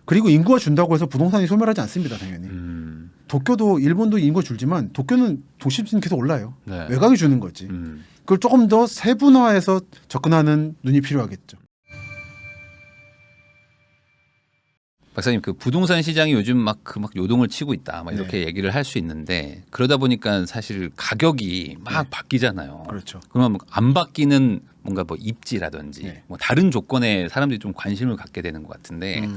그리고 인구가 준다고 해서 부동산이 소멸하지 않습니다. 당연히. 도쿄도 일본도 인구가 줄지만 도쿄는 도심지는 계속 올라요. 네. 외곽이 주는 거지. 그걸 조금 더 세분화해서 접근하는 눈이 필요하겠죠. 박사님 그 부동산 시장이 요즘 막 요동을 치고 있다 막 이렇게 네. 얘기를 할 수 있는데 그러다 보니까 사실 가격이 막 네. 바뀌잖아요. 그렇죠. 그러면 안 바뀌는 뭔가 뭐 입지라든지 네. 뭐 다른 조건에 사람들이 좀 관심을 갖게 되는 것 같은데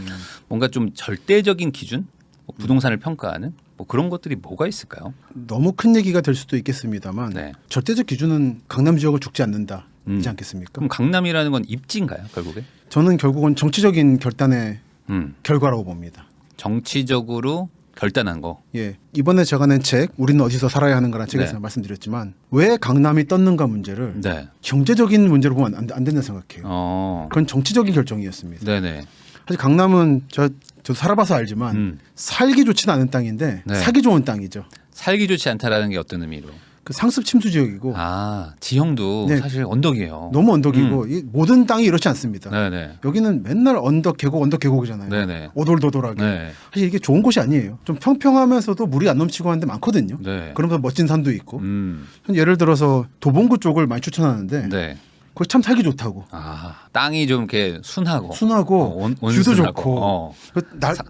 뭔가 좀 절대적인 기준 뭐 부동산을 평가하는 뭐 그런 것들이 뭐가 있을까요? 너무 큰 얘기가 될 수도 있겠습니다만 네. 절대적 기준은 강남 지역을 죽지 않는다. 이지 않겠습니까? 그럼 강남이라는 건 입지인가요, 결국에? 저는 결국은 정치적인 결단의 음. 결과라고 봅니다. 정치적으로 결단한 거. 예, 이번에 제가 낸 책 우리는 어디서 살아야 하는가라는 책에서 네. 말씀드렸지만 왜 강남이 떴는가 문제를 네. 경제적인 경제적인 문제로 보면 안 된다 생각해요. 그건 정치적인 결정이었습니다. 네네. 사실 강남은 저도 살아봐서 알지만 살기 좋지는 않은 땅인데 네. 사기 좋은 땅이죠. 살기 좋지 않다라는 게 어떤 의미로? 그 상습 침수 지역이고 아, 지형도 네. 사실 언덕이에요. 너무 언덕이고 이 모든 땅이 이렇지 않습니다. 네네. 여기는 맨날 언덕 계곡이잖아요. 네네. 오돌도돌하게. 네. 사실 이게 좋은 곳이 아니에요. 좀 평평하면서도 물이 안 넘치고 하는데 많거든요. 네. 그러면서 멋진 산도 있고. 음. 예를 들어서 도봉구 쪽을 많이 추천하는데 네. 거기 참 살기 좋다고. 아, 땅이 좀 이렇게 순하고. 순하고 온순하고. 뷰도 좋고 그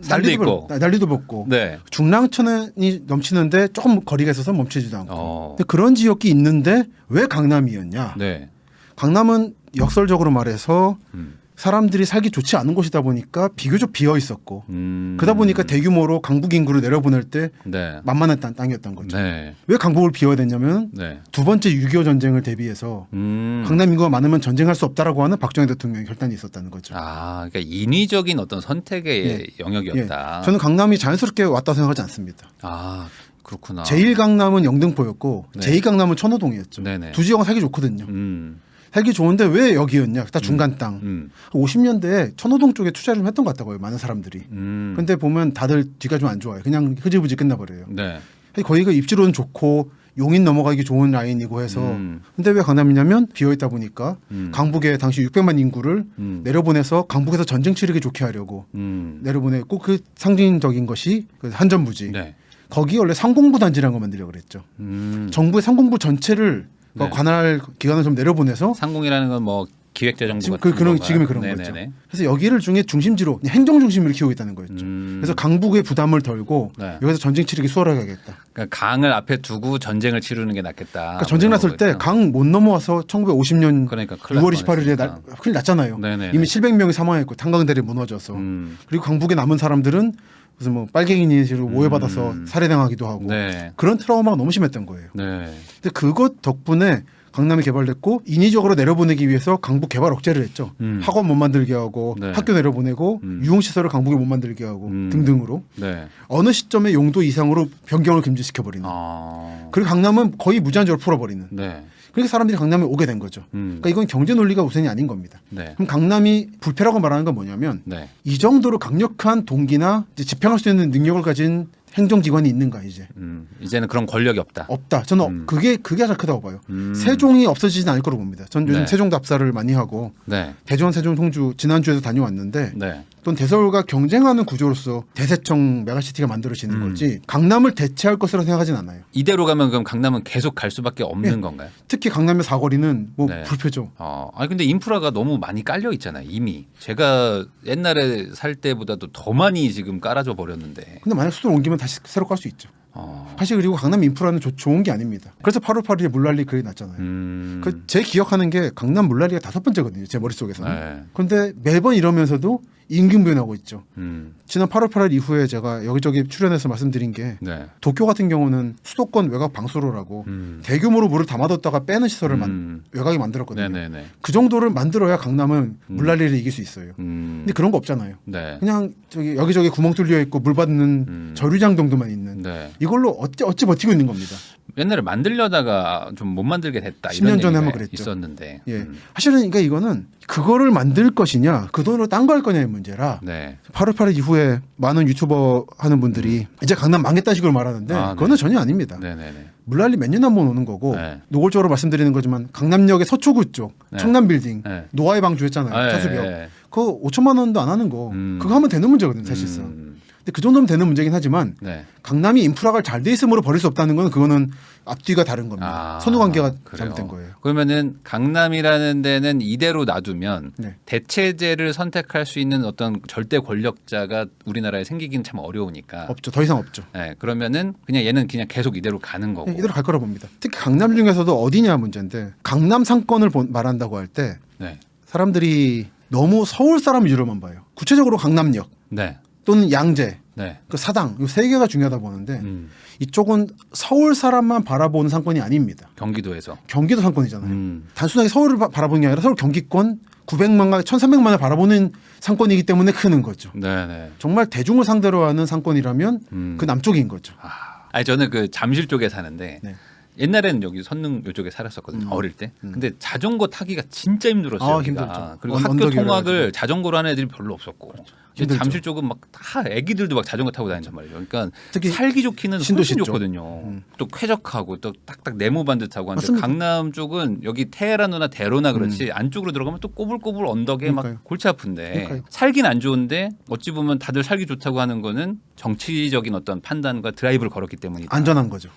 산도 있고. 난리도 벗고 네. 중랑천이 넘치는데 조금 거리가 있어서 멈추지도 않고. 어. 근데 그런 지역이 있는데 왜 강남이었냐? 네. 강남은 역설적으로 말해서 음. 사람들이 살기 좋지 않은 곳이다 보니까 비교적 비어 있었고 음. 그러다 보니까 대규모로 강북 인구를 내려보낼 때 네. 만만한 땅이었던 거죠. 네. 왜 강북을 비워야 됐냐면 네. 두 번째 6.25 전쟁을 대비해서 강남 인구가 많으면 전쟁할 수 없다라고 하는 박정희 대통령의 결단이 있었다는 거죠. 아, 그러니까 인위적인 어떤 선택의 예. 영역이었다. 예. 저는 강남이 자연스럽게 왔다고 생각하지 않습니다. 아, 그렇구나. 제1강남은 영등포였고 네. 제2강남은 천호동이었죠. 네네. 두 지역은 살기 좋거든요. 음. 살기 좋은데 왜 여기였냐? 다 중간 땅. 50년대에 천호동 쪽에 투자를 좀 했던 것 같다고요. 많은 사람들이. 근데 보면 다들 뒤가 좀 안 좋아요. 그냥 흐지부지 끝나버려요. 네. 거기가 입지로는 좋고 용인 넘어가기 좋은 라인이고 해서 근데 왜 강남이냐면 비어있다 보니까 강북에 당시 600만 인구를 내려보내서 강북에서 전쟁 치르기 좋게 하려고 내려보냈고 그 상징적인 것이 그 한전부지. 네. 거기 원래 상공부 단지라는 걸 만들려고 그랬죠. 정부의 상공부 전체를 네. 관할 기관을 좀 내려보내서 상공이라는 건 뭐 기획재정부 지금 같은 건가요? 지금이 그런 네네네. 거죠. 그래서 여기를 중에 중심지로 행정 중심으로 키우고 있다는 거였죠. 그래서 강북의 부담을 덜고 네. 여기서 전쟁 치르기 수월하게 하겠다. 그러니까 강을 앞에 두고 전쟁을 치르는 게 낫겠다. 그러니까 전쟁 났을 때 강 못 넘어와서 1950년 그러니까 큰일 6월 날 28일에 뻔했으니까. 큰일 났잖아요. 네네네. 이미 700명이 사망했고 탄광대리 무너져서 그리고 강북에 남은 사람들은 무슨 뭐 빨갱이니로 오해받아서 살해당하기도 하고 네. 그런 트라우마가 너무 심했던 거예요. 네. 근데 그것 덕분에 강남이 개발됐고 인위적으로 내려보내기 위해서 강북 개발 억제를 했죠. 학원 못 만들게 하고 네. 학교 내려보내고 유흥시설을 강북에 못 만들게 하고 등등으로 네. 어느 시점에 용도 이상으로 변경을 금지시켜버리는. 아. 그리고 강남은 거의 무제한적으로 풀어버리는. 네. 그러니까 사람들이 강남에 오게 된 거죠. 그러니까 이건 경제 논리가 우선이 아닌 겁니다. 네. 그럼 강남이 불패라고 말하는 건 뭐냐면 네. 이 정도로 강력한 동기나 이제 집행할 수 있는 능력을 가진 행정기관이 있는가 이제 이제는 그런 권력이 없다. 없다. 저는 그게 가장 크다고 봐요. 세종이 없어지지는 않을 거라고 봅니다. 전 요즘 네. 세종 답사를 많이 하고 네. 대전, 세종, 송주 지난주에도 다녀왔는데 네. 또 대서울과 경쟁하는 구조로서 대세청 메가시티가 만들어지는 거지 강남을 대체할 것이라고 생각하진 않아요. 이대로 가면 그럼 강남은 계속 갈 수밖에 없는 네. 건가요? 특히 강남의 사거리는 뭐 네. 불표죠. 아니 근데 인프라가 너무 많이 깔려 있잖아요. 이미 제가 옛날에 살 때보다도 더 많이 지금 깔아줘 버렸는데. 근데 만약 수도를 옮기면 다시 새로 깔 수 있죠. 사실 그리고 강남 인프라는 좋은 게 아닙니다. 그래서 8월 8일에 물난리 글이 났잖아요. 제 기억하는 게 강남 물난리가 5번째거든요. 제 머릿속에서는. 네. 그런데 매번 이러면서도 임금 변하고 있죠. 음. 지난 8월 8일 이후에 제가 여기저기 출연해서 말씀드린 게 네. 도쿄 같은 경우는 수도권 외곽 방수로라고 대규모로 물을 담아뒀다가 빼는 시설을 외곽에 만들었거든요. 네네네. 그 정도를 만들어야 강남은 물난리를 이길 수 있어요. 근데 그런 거 없잖아요. 네. 그냥 저기 여기저기 구멍 뚫려 있고 물 받는 저류장 정도만 있는 네. 이걸로 어찌 버티고 있는 겁니다. 옛날에 만들려다가 좀 못 만들게 됐다. 10년 전에 이런 한번 얘기가 그랬죠. 있었는데. 예. 사실은 그러니까 이거는 그거를 만들 것이냐 그 돈으로 딴 거 할 거냐의 문제라 네. 8월 8일 이후에 많은 유튜버 하는 분들이 이제 강남 망했다는 식으로 말하는데 아, 그거는 네. 전혀 아닙니다. 네네네. 물난리 몇 년에 한 번 오는 거고 네. 노골적으로 말씀드리는 거지만 강남역의 서초구 쪽 네. 청남빌딩 네. 노아의 방주 했잖아요. 네. 차수벽. 네. 그거 5천만 원도 안 하는 거 그거 하면 되는 문제거든요 사실상. 근데 그 정도면 되는 문제긴 하지만 네. 강남이 인프라가 잘 돼 있음으로 버릴 수 없다는 건 그거는 앞뒤가 다른 겁니다. 선후관계가 그래요. 잘못된 거예요. 그러면은 강남이라는 데는 이대로 놔두면 네. 대체제를 선택할 수 있는 어떤 절대 권력자가 우리나라에 생기긴 참 어려우니까. 없죠. 더 이상 없죠. 네, 그러면은 그냥 얘는 그냥 계속 이대로 가는 거고. 이대로 갈 거라 봅니다. 특히 강남 중에서도 어디냐 문제인데 강남 상권을 말한다고 할 때 네. 사람들이 너무 서울 사람 위주로만 봐요. 구체적으로 강남역 네. 또는 양재, 네. 그 사당 이 세 개가 중요하다 보는데 이쪽은 서울 사람만 바라보는 상권이 아닙니다. 경기도에서. 경기도 상권이잖아요. 단순하게 서울을 바라보는 게 아니라 서울 경기권 900만과 1,300만을 바라보는 상권이기 때문에 크는 거죠. 네, 네. 정말 대중을 상대로 하는 상권이라면 그 남쪽인 거죠. 아니 저는 그 잠실 쪽에 사는데 네. 옛날에는 여기 선릉 이쪽에 살았었거든요. 어릴 때. 근데 자전거 타기가 진짜 힘들었어요. 여기가. 힘들죠. 그리고 학교 언덕이라 통학을 가지고. 자전거로 하는 애들이 별로 없었고. 힘들죠. 잠실 쪽은 막 다 애기들도 막 자전거 타고 다닌단 말이에요. 그러니까 특히 살기 좋기는 신도시 훨씬 쪽. 좋거든요. 또 쾌적하고 또 딱딱 네모 반듯하고 하는데 맞습니다. 강남 쪽은 여기 테헤란로나 대로나 그렇지 안쪽으로 들어가면 또 꼬불꼬불 언덕에 그러니까요. 막 골치 아픈데 그러니까요. 살긴 안 좋은데 어찌 보면 다들 살기 좋다고 하는 거는 정치적인 어떤 판단과 드라이브를 걸었기 때문이다. 안전한 거죠.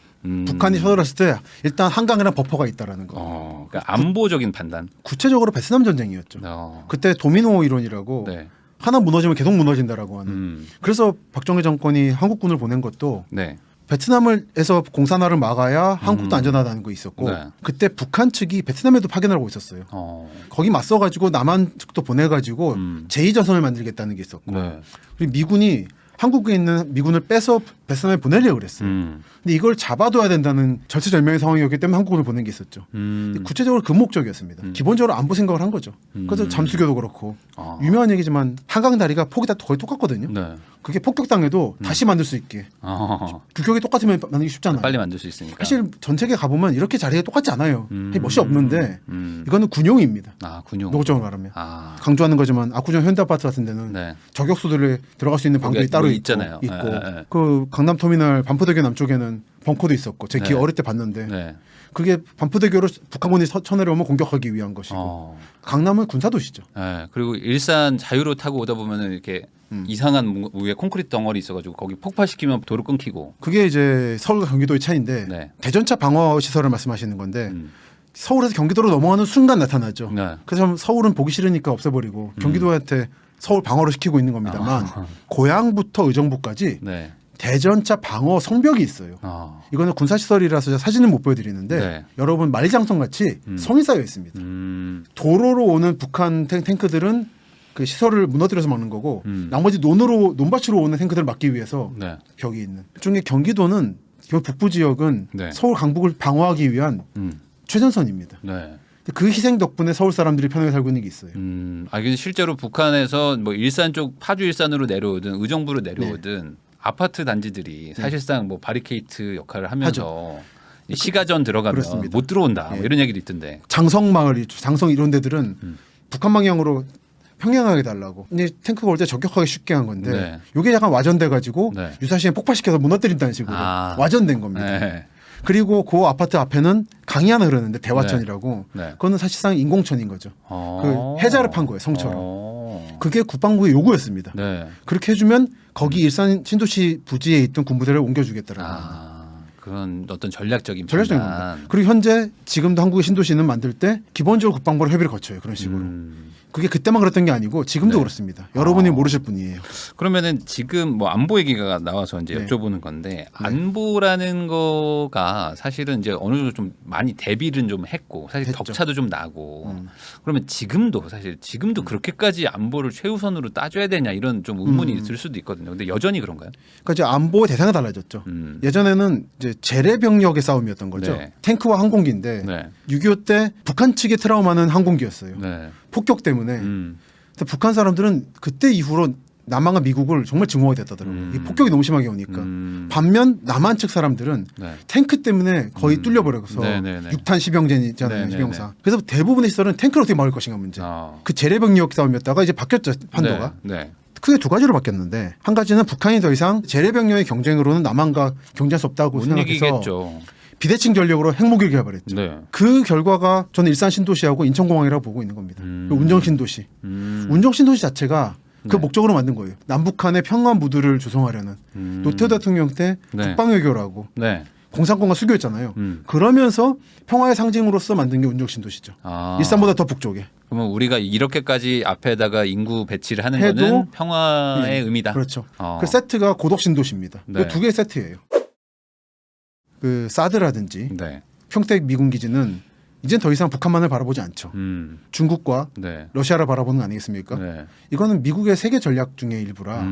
북한이 쳐들었을 때 일단 한강이랑 버퍼가 있다라는 거. 그러니까 안보적인 판단. 구체적으로 베트남 전쟁이었죠. 그때 도미노 이론이라고 네. 하나 무너지면 계속 무너진다라고 하는. 그래서 박정희 정권이 한국군을 보낸 것도 네. 베트남에서 공산화를 막아야 한국도 안전하다는 거 있었고 네. 그때 북한 측이 베트남에도 파견하고 있었어요. 거기 맞서가지고 남한 측도 보내가지고 제2전선을 만들겠다는 게 있었고 네. 그리고 미군이 한국에 있는 미군을 빼서 베트남에 보내려고 그랬어요. 근데 이걸 잡아둬야 된다는 절체절명의 상황이었기 때문에 한국군을 보낸 게 있었죠. 근데 구체적으로 그 목적이었습니다. 기본적으로 안보 생각을 한 거죠. 그래서 잠수교도 그렇고 유명한 얘기지만 한강 다리가 폭이 다 거의 똑같거든요. 네. 그게 폭격당해도 다시 만들 수 있게. 규격이 똑같으면 만들기 쉽잖아요. 빨리 만들 수 있으니까. 사실 전 세계 가보면 이렇게 자리가 똑같지 않아요. 멋이 없는데 이거는 군용입니다. 군용. 노골적으로 말하면. 강조하는 거지만 압구정 현대아파트 같은 데는 네. 저격수들을 들어갈 수 있는 방들이 따로 뭐 있고, 있잖아요. 있고. 네. 그 강남터미널 반포대교 남쪽에는 벙커도 있었고 제 기억 네. 어릴 때 봤는데 네. 그게 반포대교로 북한군이 쳐내려오면 공격하기 위한 것이고 강남은 군사도시죠. 네. 그리고 일산 자유로 타고 오다 보면은 이렇게 이상한 위에 콘크리트 덩어리 있어가지고 거기 폭발시키면 도로 끊기고. 그게 이제 서울과 경기도의 차이인데 네. 대전차 방어 시설을 말씀하시는 건데 서울에서 경기도로 넘어가는 순간 나타나죠. 네. 그래서 서울은 보기 싫으니까 없애버리고 경기도한테 서울 방어를 시키고 있는 겁니다만 고향부터 의정부까지 네. 대전차 방어 성벽이 있어요. 이거는 군사시설이라서 사진은 못 보여드리는데 네. 여러분 만리장성 같이 성이 쌓여 있습니다. 도로로 오는 북한 탱크들은 그 시설을 무너뜨려서 막는 거고 나머지 논밭으로 오는 탱크들을 막기 위해서 네. 벽이 있는. 중에 경기도는 북부 지역은 네. 서울 강북을 방어하기 위한 최전선입니다. 네. 그 희생 덕분에 서울 사람들이 편하게 살고 있는 게 있어요. 근데 실제로 북한에서 뭐 일산 쪽 파주 일산으로 내려오든 의정부로 내려오든 아파트 단지들이 사실상 뭐 바리케이트 역할을 하면서 시가전 들어가면 그렇습니다. 못 들어온다 뭐 이런 얘기도 있던데. 장성 이런 데들은 북한 방향으로 평행하게 달라고. 이제 탱크가 올 때 저격하기 쉽게 한 건데 네. 이게 약간 와전돼 가지고 네. 유사시에 폭파시켜서 무너뜨린다는 식으로 와전된 겁니다. 네. 그리고 그 아파트 앞에는 강이 하나 흐르는데 대화천이라고. 네. 그거는 사실상 인공천인 거죠. 그 해자를 판 거예요, 성처럼. 그게 국방부의 요구였습니다. 네. 그렇게 해주면 거기 일산 신도시 부지에 있던 군부대를 옮겨주겠다라는 겁니다. 그런 어떤 전략적인 전략적인 판단. 겁니다. 그리고 현재 지금도 한국의 신도시는 만들 때 기본적으로 국방부로 협의를 거쳐요. 그런 식으로. 그게 그때만 그랬던 게 아니고 지금도 네. 그렇습니다. 여러분이 모르실 분이에요. 그러면은 지금 뭐 안보 얘기가 나와서 이제 네. 여쭤보는 건데 안보라는 거가 사실은 이제 어느 정도 좀 많이 대비를 좀 했고 사실 됐죠. 격차도 좀 나고 그러면 지금도 그렇게까지 안보를 최우선으로 따져야 되냐 이런 좀 의문이 있을 수도 있거든요. 근데 여전히 그런가요? 그러니까 이제 안보의 대상이 달라졌죠. 예전에는 이제 재래병력의 싸움이었던 거죠. 네. 탱크와 항공기인데 네. 6.25 때 북한 측의 트라우마는 항공기였어요. 네. 폭격 때문에. 근데 북한 사람들은 그때 이후로 남한과 미국을 정말 증오하게 됐다더라고요. 이 폭격이 너무 심하게 오니까. 반면 남한 측 사람들은 네. 탱크 때문에 거의 뚫려버려서 네네네. 6탄 시병전이잖아요. 네네네. 시병사. 그래서 대부분의 시설은 탱크를 어떻게 막을 것인가 문제. 그 재래병력 싸움이었다가 이제 바뀌었죠. 판도가. 네. 네. 크게 두 가지로 바뀌었는데 한 가지는 북한이 더 이상 재래병력의 경쟁으로는 남한과 경쟁할 수 없다고 못 생각해서 이기겠죠. 비대칭 전력으로 핵무기를 개발했죠. 네. 그 결과가 저는 일산 신도시하고 인천공항이라고 보고 있는 겁니다. 그 운정 신도시. 운정 신도시 자체가 그 네. 목적으로 만든 거예요. 남북한의 평화 무드를 조성하려는 노태우 대통령 때 네. 북방외교라고 네. 공산권과 수교했잖아요. 그러면서 평화의 상징으로서 만든 게 운정 신도시죠. 아. 일산보다 더 북쪽에. 그러면 우리가 이렇게까지 앞에다가 인구 배치를 하는 해도 거는 평화의 네. 의미다. 그렇죠. 어. 그 세트가 고독 신도시입니다. 네. 두 개의 세트예요. 그 사드라든지 네. 평택 미군 기지는 이젠 더 이상 북한만을 바라보지 않죠. 중국과 네. 러시아를 바라보는 거 아니겠습니까? 네. 이거는 미국의 세계 전략 중의 일부라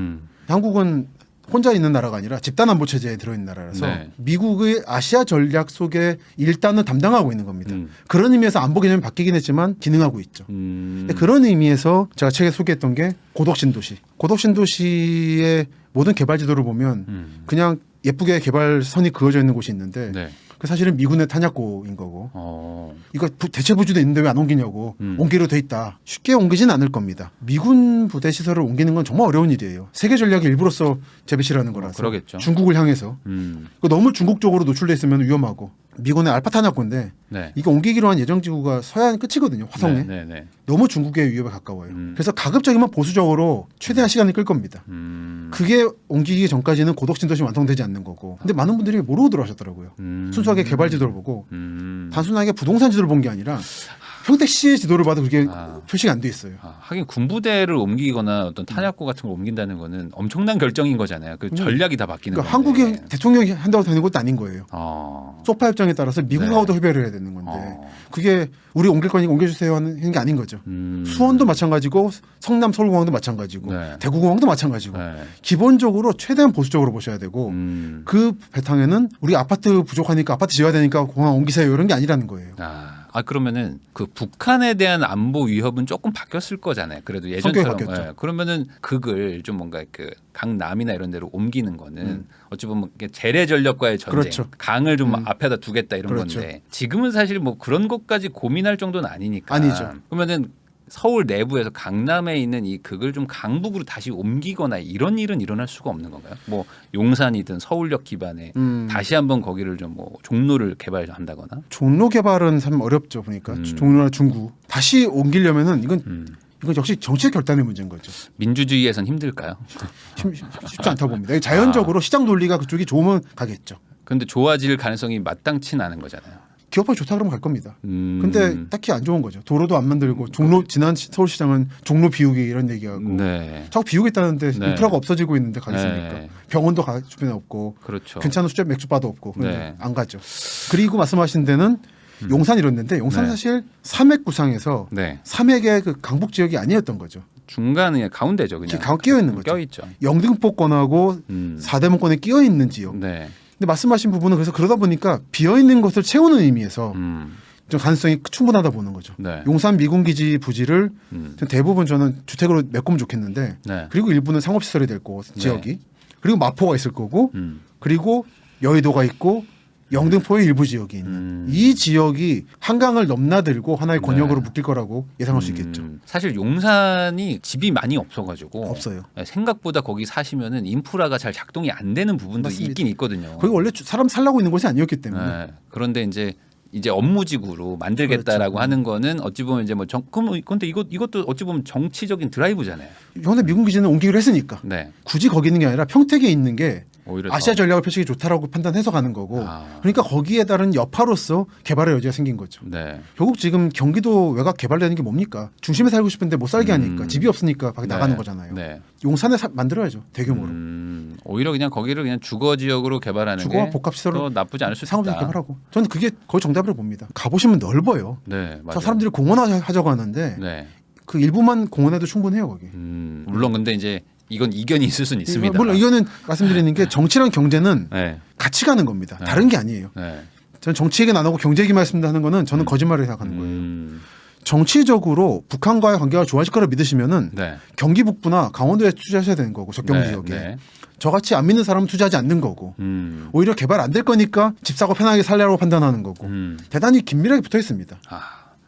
한국은 혼자 있는 나라가 아니라 집단 안보 체제에 들어있는 나라라서 네. 미국의 아시아 전략 속에 일단은 담당하고 있는 겁니다. 그런 의미에서 안보 개념이 바뀌긴 했지만 기능하고 있죠. 근데 그런 의미에서 제가 책에 소개했던 게 고독신도시. 고독신도시의 모든 개발 지도를 보면 그냥 예쁘게 개발선이 그어져 있는 곳이 있는데 네. 그 사실은 미군의 탄약고인 거고 어. 이거 대체 부지도 있는데 왜 안 옮기냐고 옮기로 돼 있다. 쉽게 옮기진 않을 겁니다. 미군 부대 시설을 옮기는 건 정말 어려운 일이에요. 세계 전략의 일부로서 재배치라는 거라서 그러겠죠. 중국을 향해서 너무 중국 쪽으로 노출돼 있으면 위험하고 미군의 알파 탄약고인데 네. 이게 옮기기로 한 예정 지구가 서해안 끝이거든요. 화성에. 네. 네. 너무 중국의 위협에 가까워요. 그래서 가급적이면 보수적으로 최대한 시간을 끌 겁니다. 그게 옮기기 전까지는 고독신도시 완성되지 않는 거고. 근데 많은 분들이 모르고 들어가셨더라고요. 순수하게 개발 지도를 보고 단순하게 부동산 지도를 본 게 아니라 평택시의 지도를 봐도 그게 표시가 안 돼 있어요. 하긴 군부대를 옮기거나 어떤 탄약고 같은 걸 옮긴다는 거는 엄청난 결정인 거잖아요. 그 전략이 다 바뀌는 그러니까 건데. 한국이 대통령이 한다고 되는 것도 아닌 거예요. 어. 소파 협정에 따라서 미국하고도 협의를 해야 되는 건데 그게 우리 옮길 거니까 옮겨주세요 하는 게 아닌 거죠. 수원도 마찬가지고 성남 서울공항도 마찬가지고 네. 대구공항도 마찬가지고 네. 기본적으로 최대한 보수적으로 보셔야 되고 그 배탕에는 우리 아파트 부족하니까 아파트 지어야 되니까 공항 옮기세요 이런 게 아니라는 거예요. 그러면은 그 북한에 대한 안보 위협은 조금 바뀌었을 거잖아요. 그래도 예전처럼. 성격이 바뀌었죠. 그러면은 그걸 좀 뭔가 그 강남이나 이런 데로 옮기는 거는 어찌 보면 재래 전력과의 전쟁, 그렇죠. 강을 좀 앞에다 두겠다 이런 그렇죠. 건데 지금은 사실 뭐 그런 것까지 고민할 정도는 아니니까. 아니죠. 그러면은 서울 내부에서 강남에 있는 이 극을 좀 강북으로 다시 옮기거나 이런 일은 일어날 수가 없는 건가요? 뭐 용산이든 서울역 기반에 다시 한번 거기를 좀 뭐 종로를 개발한다거나. 종로 개발은 참 어렵죠 보니까 종로나 중구 다시 옮기려면은 이건 역시 정치의 결단의 문제인 거죠. 민주주의에선 힘들까요? 쉽지 않다고 봅니다. 자연적으로 시장 논리가 그쪽이 좋으면 가겠죠. 그런데 좋아질 가능성이 마땅치는 않은 거잖아요. 기업하기 좋다 그러면 갈 겁니다. 근데 딱히 안 좋은 거죠. 도로도 안 만들고 종로 지난 서울시장은 종로 비우기 이런 얘기하고 네. 자꾸 비우겠다는데 네. 인프라가 없어지고 있는데 가겠습니까? 네. 병원도 주변에 없고 그렇죠. 괜찮은 수제 맥주바도 없고 그런데 네. 안 가죠. 그리고 말씀하신 데는 용산 이런 데인데 용산 네. 사실 삼액 구상에서 네. 삼액의 그 강북 지역이 아니었던 거죠. 중간에 가운데죠, 그냥. 끼어 있는 거죠. 껴 있죠. 영등포권하고 사대문권에 끼어 있는 지역. 네. 근데 말씀하신 부분은 그래서 그러다 보니까 비어 있는 것을 채우는 의미에서 좀 가능성이 충분하다 보는 거죠. 네. 용산 미군기지 부지를 대부분 저는 주택으로 메꾸면 좋겠는데 네. 그리고 일부는 상업시설이 될 거고 지역이 그리고 마포가 있을 거고 그리고 여의도가 있고 영등포의 일부 지역이 있는 이 지역이 한강을 넘나들고 하나의 권역으로 네. 묶일 거라고 예상할 수 있겠죠. 사실 용산이 집이 많이 없어가지고 없어요. 생각보다 거기 사시면은 인프라가 잘 작동이 안 되는 부분도 맞습니다. 있긴 있거든요. 거기 원래 사람 살라고 있는 곳이 아니었기 때문에 네. 그런데 이제 업무직으로 만들겠다라고 그렇죠. 하는 거는 어찌 보면 이제 뭐 근데 이것도 어찌 보면 정치적인 드라이브잖아요. 현재 미군기지는 옮기기로 했으니까 네. 굳이 거기 있는 게 아니라 평택에 있는 게 오히려 아시아 전략을 펼치기 좋다라고 판단해서 가는 거고 그러니까 거기에 따른 여파로서 개발의 여지가 생긴 거죠. 네. 결국 지금 경기도 외곽 개발되는 게 뭡니까? 중심에 살고 싶은데 못 살게 하니까 집이 없으니까 밖에 네. 나가는 거잖아요. 네. 용산에 만들어야죠 대규모로. 오히려 그냥 거기를 그냥 주거 지역으로 개발하는 주거와 게 복합 시설을 더 나쁘지 않을 수 상업적 있다. 개발하고 저는 그게 거의 정답으로 봅니다. 가보시면 넓어요. 네, 맞아요. 저 사람들이 공원하자고 하는데 네. 그 일부만 공원해도 충분해요 거기. 물론 근데 이제 이건 이견이 있을 수는 있습니다. 물론 이거는 말씀드리는 게 정치랑 경제는 네. 같이 가는 겁니다. 다른 게 아니에요. 네. 저는 정치 얘기는 안 하고 경제 얘기만 했습니다 하는 거는 저는 거짓말을 생각하는 거예요. 정치적으로 북한과의 관계가 좋아질 거라 믿으시면은 네. 경기 북부나 강원도에 투자하셔야 되는 거고 적경 네, 지역에 네. 저같이 안 믿는 사람은 투자하지 않는 거고 오히려 개발 안 될 거니까 집 사고 편하게 살려고 판단하는 거고 대단히 긴밀하게 붙어 있습니다.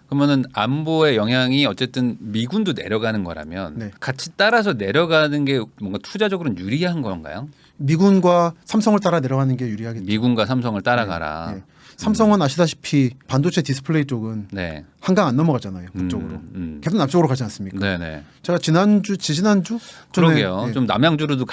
그러면은 안보의 영향이 어쨌든 미군도 내려가는 거라면 네. 같이 따라서 내려가는 게 뭔가 투자적으로는 유리한 건가요? 미군과 삼성을 따라 내려가는 게 유리하겠죠. 미군과 삼성을 따라가라. 네. 삼성은 아시다시피 반도체 디스플레이 쪽은 네. 한강 안 넘어가잖아요. 북쪽으로. 계속 남쪽으로 가지 않습니까? 네네. 제가 지난주 그러게요. 예. 좀 남양주로도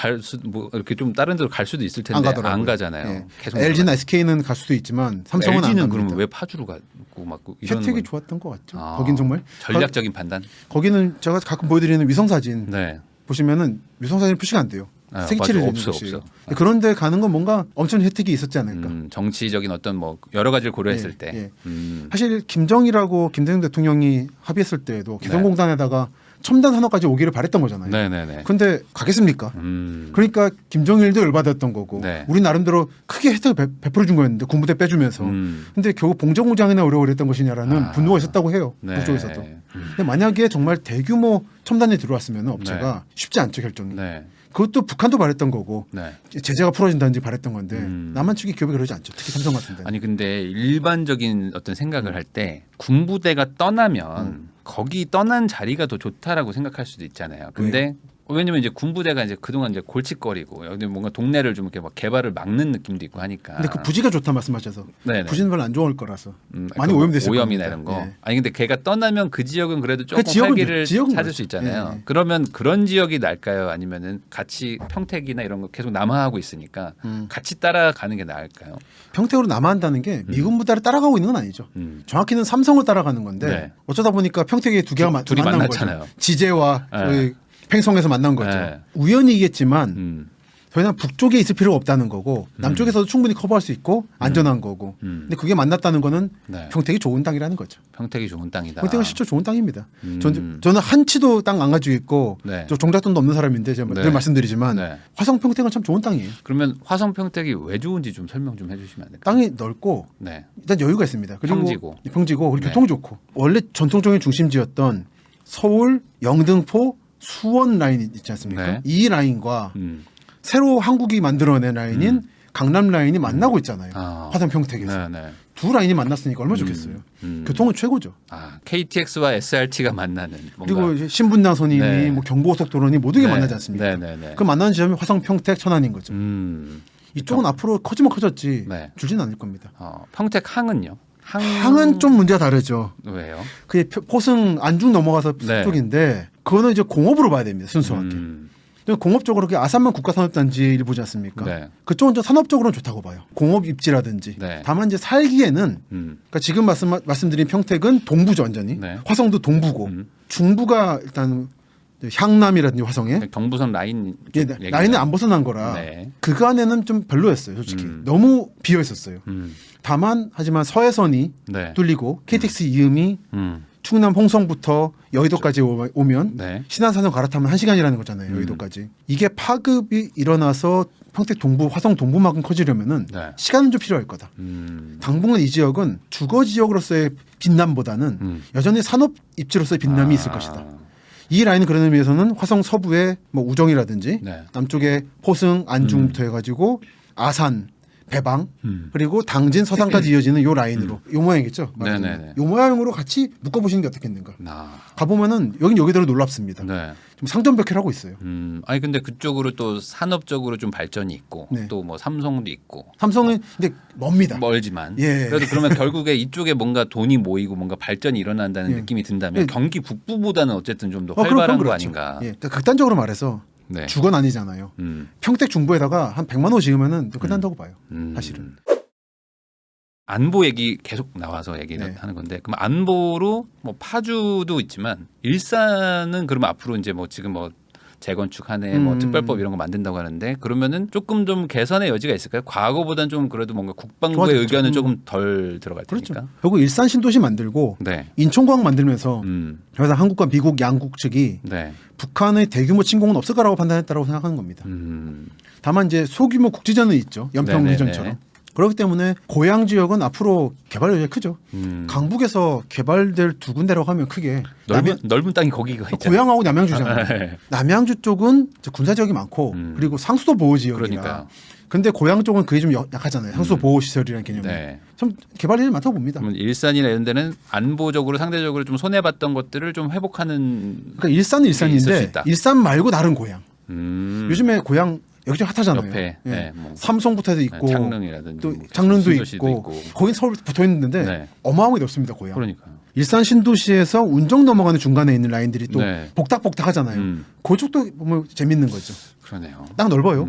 뭐 이렇게 좀 다른 데로 갈 수도 있을 텐데 안 가더라고요. 안 가잖아요. 예. 계속 LG나 SK는 갈 수도 있지만 삼성은 안 LG는 갑니다. 그러면 왜 파주로 가고 막 이런 혜택이 건- 좋았던 것 같죠. 아, 거긴 정말 전략적인 판단. 거기는 제가 가끔 보여드리는 위성 사진 네. 보시면은 위성 사진 표시가 안 돼요. 아, 색칠이 맞아. 되는 없어, 곳이에요. 없어. 그런데 가는 건 뭔가 엄청 혜택이 있었지 않을까. 정치적인 어떤 뭐 여러 가지를 고려했을 예, 때. 예. 음. 사실 김정일하고 김대중 대통령이 합의했을 때도 개성공단에다가 첨단 산업까지 오기를 바랬던 거잖아요. 네네네. 근데 가겠습니까? 음. 그러니까 김정일도 열받았던 거고 네. 우리 나름대로 크게 혜택을 베풀어 준 거였는데 군부대 빼주면서 근데 겨우 봉정무장이나 오려고 그랬던 것이냐라는 분노가 있었다고 해요. 네. 그쪽에서도. 근데 만약에 정말 대규모 첨단이 들어왔으면 업체가 쉽지 않죠 결정이. 네. 그것도 북한도 바랬던 거고 네. 제재가 풀어진다든지 바랬던 건데 남한 측이 기업이 그러지 않죠. 특히 삼성 같은데. 아니 근데 일반적인 어떤 생각을 할 때 군부대가 떠나면 거기 떠난 자리가 더 좋다라고 생각할 수도 있잖아요. 근데 왜냐면 이제 군부대가 이제 그동안 이제 골칫거리고 여기 뭔가 동네를 좀 이렇게 막 개발을 막는 느낌도 있고 하니까. 근데 그 부지가 좋다 말씀하셔서 네네. 부지는 별로 안 좋을 거라서 많이 그 오염됐을 오염이나 겁니다. 이런 거. 예. 아니 근데 걔가 떠나면 그 지역은 그래도 조금 지역은 활기를 지역은 찾을 그렇죠. 수 있잖아요. 예, 예. 그러면 그런 지역이 날까요? 아니면은 같이 평택이나 이런 거 계속 남하하고 있으니까 같이 따라가는 게 나을까요? 평택으로 남하한다는 게 미군 부대를 따라가고 있는 건 아니죠. 정확히는 삼성을 따라가는 건데 네. 어쩌다 보니까 평택에 두 개가 둘이 만난 만났잖아요. 거죠. 지제와 네. 저희 팽성에서 만난 거죠. 네. 우연이겠지만 더 이상 북쪽에 있을 필요가 없다는 거고 남쪽에서도 충분히 커버할 수 있고 안전한 거고. 근데 그게 만났다는 거는 네. 평택이 좋은 땅이라는 거죠. 평택이 좋은 땅이다. 평택은 실제 좋은 땅입니다. 저는 한 치도 땅 안 가지고 있고 네. 저 종잣돈도 없는 사람인데 제가 네. 늘 말씀드리지만 네. 화성 평택은 참 좋은 땅이에요. 그러면 화성 평택이 왜 좋은지 좀 설명 좀 해주시면 안 될까요? 땅이 넓고 네. 일단 여유가 있습니다. 그리고 평지고. 그리고 네. 교통 좋고 원래 전통적인 중심지였던 서울, 영등포, 수원 라인 있지 않습니까? 네. 이 라인과 음. 새로 한국이 만들어낸 라인인 강남 라인이 만나고 있잖아요. 아. 화성 평택에서 네, 네. 두 라인이 만났으니까 얼마나 좋겠어요. 교통은 최고죠. 아, KTX와 SRT가 만나는 뭔가. 그리고 이제 신분당선이니 네. 뭐 경부고속도로니 모든 게 네. 만나지 않습니까? 네, 네, 네. 그 만나는 지점이 화성 평택 천안인 거죠. 이쪽은 앞으로 커지면 커졌지 네. 줄지는 않을 겁니다. 평택 항은요? 항은 좀 문제가 다르죠. 왜요? 그게 포승 안중 넘어가서 네. 쪽인데 그거는 이제 공업으로 봐야 됩니다. 순수하게. 공업적으로 그 아산만 국가산업단지를 보지 않습니까? 네. 그쪽은 좀 산업적으로는 좋다고 봐요. 공업 입지라든지. 네. 다만 이제 살기에는 그러니까 지금 말씀드린 평택은 동부죠 완전히. 네. 화성도 동부고 중부가 일단 향남이라든지 화성에 경부선 라인 예, 쪽 라인을 안 벗어난 거라 네. 그간에는 좀 별로였어요. 솔직히 너무 비어 있었어요. 다만 하지만 서해선이 네. 뚫리고 KTX 이음이 충남 홍성부터 여의도까지 오면 네. 신안산을 갈아타면 1시간이라는 거잖아요. 여의도까지. 이게 파급이 일어나서 평택 동부, 화성 동부만큼 커지려면은 네. 시간은 좀 필요할 거다. 당분간 이 지역은 주거 지역으로서의 빛남보다는 여전히 산업 입지로서의 빛남이 있을 것이다. 이 라인은 그런 의미에서는 화성 서부의 뭐 우정이라든지 네. 남쪽에 포승, 안중부터 해가지고 아산, 배방 그리고 당진, 서산까지 이어지는 요 라인으로 요 모양이겠죠. 네네네. 요 모양으로 같이 묶어보시는 게 어떻겠는가. 아. 가보면은 여긴 여기대로 놀랍습니다. 네. 좀 상전벽해를 하고 있어요. 아니 근데 그쪽으로 또 산업적으로 좀 발전이 있고 네. 또 뭐 삼성도 있고 삼성은 근데 멉니다. 멀지만 예. 그래도 그러면 결국에 이쪽에 뭔가 돈이 모이고 뭔가 발전이 일어난다는 예. 느낌이 든다면 예. 경기 북부보다는 어쨌든 좀 더 그럼 활발한 거 그렇죠. 아닌가. 예. 그러니까 극단적으로 말해서 네. 주건 아니잖아요. 평택 중부에다가 한 100만 호 지으면은 또 끝난다고 봐요. 사실은. 안보 얘기 계속 나와서 얘기를 네. 하는 건데 그럼 안보로 뭐 파주도 있지만 일산은 그러면 앞으로 이제 뭐 지금 뭐 재건축 한해 뭐 특별법 이런 거 만든다고 하는데 그러면은 조금 좀 개선의 여지가 있을까요? 과거보다는 좀 그래도 뭔가 국방부의 좋아졌죠. 의견은 조금 덜 들어갈 그렇죠. 테니까. 결국 일산 신도시 만들고 네. 인천공항 만들면서 그래서 한국과 미국 양국 측이 네. 북한의 대규모 침공은 없을 거라고 판단했다고 생각하는 겁니다. 다만 이제 소규모 국지전은 있죠. 연평 네네네. 해전처럼. 그렇기 때문에 고양 지역은 앞으로 개발 여지가 크죠. 강북에서 개발될 두 군데라고 하면 크게 넓은 땅이 거기가 있잖아요. 고양하고 남양주잖아요. 네. 남양주 쪽은 이제 군사 지역이 많고 그리고 상수도 보호 지역이라. 그러니까요. 근데 고양 쪽은 그게 좀 약하잖아요. 상수도 보호 시설이라는 개념이. 네. 참 개발 일이 많다고 봅니다. 그러면 일산이나 이런 데는 안보적으로 상대적으로 좀 손해 봤던 것들을 좀 회복하는 그러니까 일산은 있을 수 일산인데 있다. 일산 말고 다른 고양. 요즘에 고양 여기저기 핫하잖아요. 옆에 예. 네, 뭐 삼성부터 해도 있고 창릉이라든지 또 뭐 장릉도 신도시도 있고 거긴 서울 붙어 있는데 네. 어마어마하게 넓습니다. 거의. 그러니까요. 일산 신도시에서 운정 넘어가는 중간에 있는 라인들이 또 네. 복닥복닥하잖아요. 그쪽도 보면 재밌는 거죠. 그러네요. 딱 넓어요.